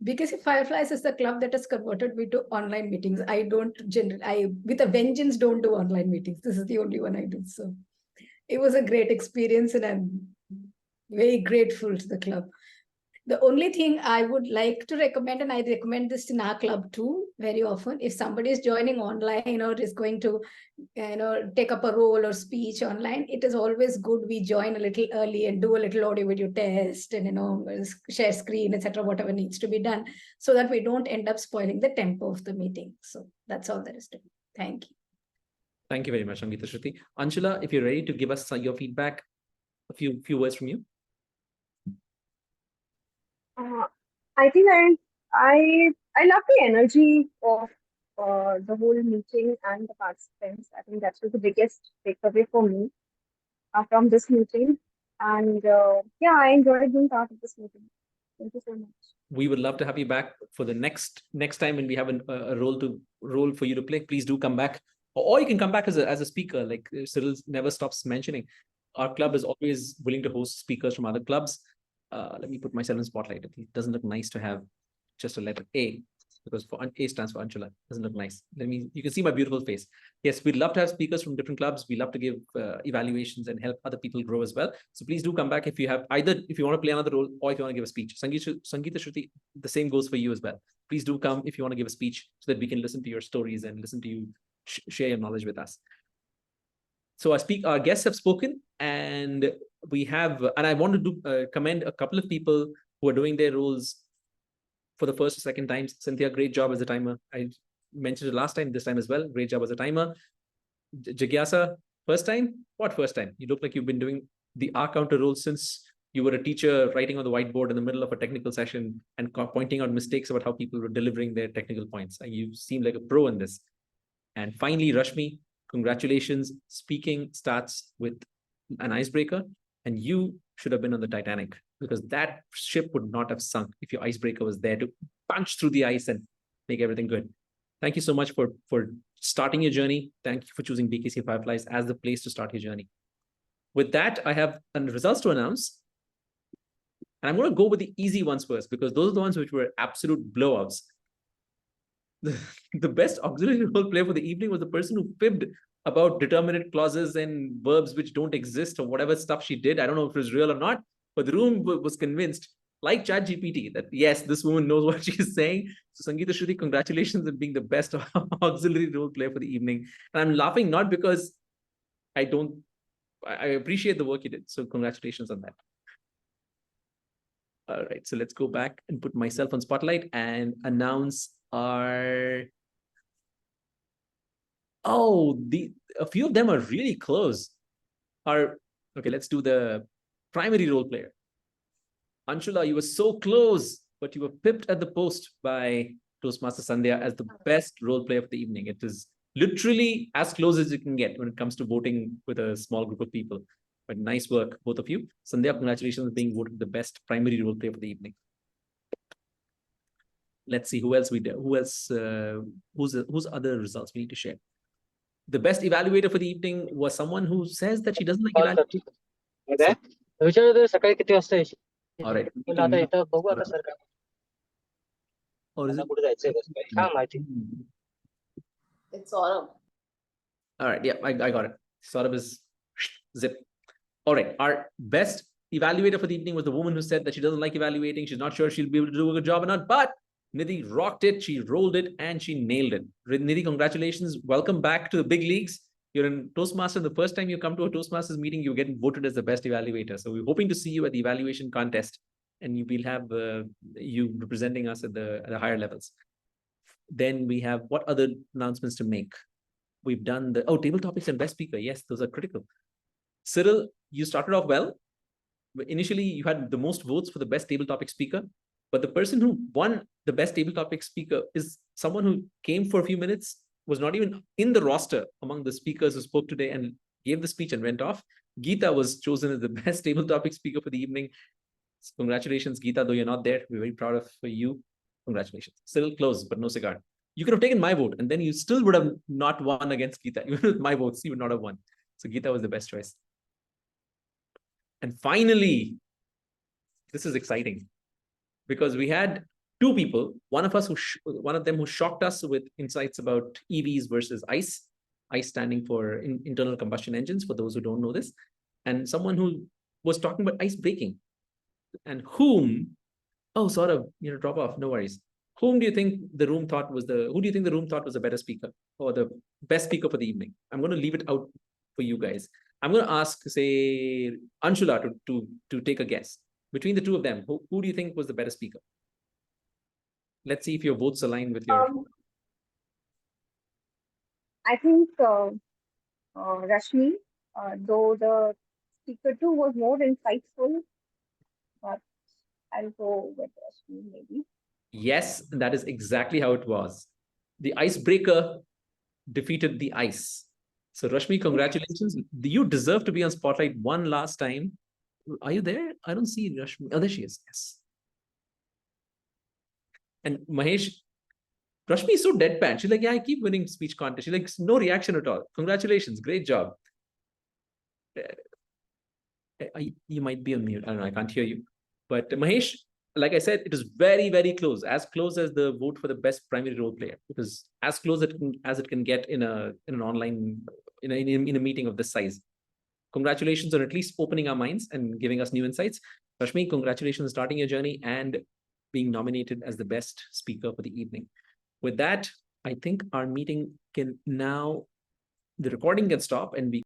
Because if Fireflies is the club that has converted me to online meetings, I with a vengeance don't do online meetings. This is the only one I do. So it was a great experience and I'm very grateful to the club. The only thing I would like to recommend, and I recommend this in our club too, very often, if somebody is joining online or is going to, take up a role or speech online, it is always good we join a little early and do a little audio video test and, share screen, etc., whatever needs to be done, so that we don't end up spoiling the tempo of the meeting. So that's all there is to it. Thank you.
Thank you very much, Sangeeta Shruti. Anshula, if you're ready to give us your feedback, a few words from you.
I think I love the energy of the whole meeting and the participants. I think that was the biggest takeaway for me from this meeting. And I enjoyed being part of this meeting. Thank you so much.
We would love to have you back for the next time when we have a role for you to play. Please do come back, or you can come back as a speaker. Like Cyril never stops mentioning, our club is always willing to host speakers from other clubs. Let me put myself in spotlight. It doesn't look nice to have just a letter A, because A stands for Anshula. Doesn't look nice. You can see my beautiful face. Yes, we'd love to have speakers from different clubs. We love to give evaluations and help other people grow as well. So please do come back if you want to play another role or if you want to give a speech. Sangeeta Shruti, the same goes for you as well. Please do come if you want to give a speech so that we can listen to your stories and listen to you share your knowledge with us. So our guests have spoken, and I want to commend a couple of people who are doing their roles for the first or second times. Sandhya, great job as a timer. I mentioned it last time, this time as well. Great job as a timer. Jigyasa, first time? What first time? You look like you've been doing the R counter role since you were a teacher writing on the whiteboard in the middle of a technical session and pointing out mistakes about how people were delivering their technical points. You seem like a pro in this. And finally, Rashmi, congratulations. Speaking starts with an icebreaker, and you should have been on the Titanic, because that ship would not have sunk if your icebreaker was there to punch through the ice and make everything good. Thank you so much for starting your journey. Thank you for choosing BKC Fireflies as the place to start your journey. With that, I have results to announce. And I'm going to go with the easy ones first, because those are the ones which were absolute blowouts. The best auxiliary role player for the evening was the person who fibbed about determinate clauses and verbs which don't exist, or whatever stuff she did. I don't know if it was real or not, but the room was convinced, like ChatGPT, that yes, this woman knows what she's saying. So Sangeeta Shruti, congratulations on being the best auxiliary role player for the evening. And I'm laughing not because I appreciate the work you did. So congratulations on that. All right, so let's go back and put myself on spotlight and announce a few of them are really close. Okay, let's do the primary role player. Anshula, you were so close, but you were pipped at the post by Toastmaster Sandhya as the best role player of the evening. It is literally as close as you can get when it comes to voting with a small group of people. But nice work, both of you. Sandhya, congratulations on being voted the best primary role player for the evening. Let's see who else whose other results we need to share. The best evaluator for the evening was someone who says that she doesn't like evaluation.
विचारलं सकाळी किती वाजता येशील?
All right.
पण आता इथं बघू आता सर काय.
Or is it?
कुठे जायचंय कसं काय?
काय माहिती.
It's all.
All right. Yeah, I got it. Sort of is zip. All right. Our best evaluator for the evening was the woman who said that she doesn't like evaluating. She's not sure she'll be able to do a good job or not. But Nidhi rocked it. She rolled it and she nailed it. Nidhi, congratulations. Welcome back to the big leagues. You're in Toastmaster. The first time you come to a Toastmasters meeting, you're getting voted as the best evaluator. So we're hoping to see you at the evaluation contest, and we'll have you representing us at the higher levels. Then we have what other announcements to make? We've done the table topics and best speaker. Yes, those are critical. Cyril, you started off well. Initially, you had the most votes for the best table topic speaker, but the person who won the best table topic speaker is someone who came for a few minutes, was not even in the roster among the speakers who spoke today and gave the speech and went off. Geeta was chosen as the best table topic speaker for the evening. Congratulations, Geeta, though you're not there. We're very proud of you. Congratulations. Still close, but no cigar. You could have taken my vote and then you still would have not won against Geeta. Even with my votes, you would not have won. So Geeta was the best choice. And finally, this is exciting because we had two people, one of them who shocked us with insights about EVs versus ICE, ICE standing for internal combustion engines, for those who don't know this, and someone who was talking about ICE braking, and whom, drop off, no worries. Who do you think the room thought was the better speaker or the best speaker for the evening? I'm going to leave it out for you guys. I'm going to ask, say, Anshula to take a guess. Between the two of them, who do you think was the better speaker? Let's see if your votes align with your...
I think Rashmi, though the speaker 2 was more insightful, but I'll go with Rashmi maybe.
Yes, that is exactly how it was. The icebreaker defeated the ice. So Rashmi, congratulations. You deserve to be on Spotlight one last time. Are you there? I don't see Rashmi. Oh, there she is. Yes. And Mahesh, Rashmi is so deadpan. She's like, yeah, I keep winning speech contest. She's like, no reaction at all. Congratulations. Great job. You might be on mute. I don't know. I can't hear you. But Mahesh, like I said, it is very, very close as the vote for the best primary role player. It is as close as it can get in an online, in a meeting of this size. Congratulations on at least opening our minds and giving us new insights. Rashmi, congratulations on starting your journey and being nominated as the best speaker for the evening. With that, I think our meeting can now, the recording can stop and we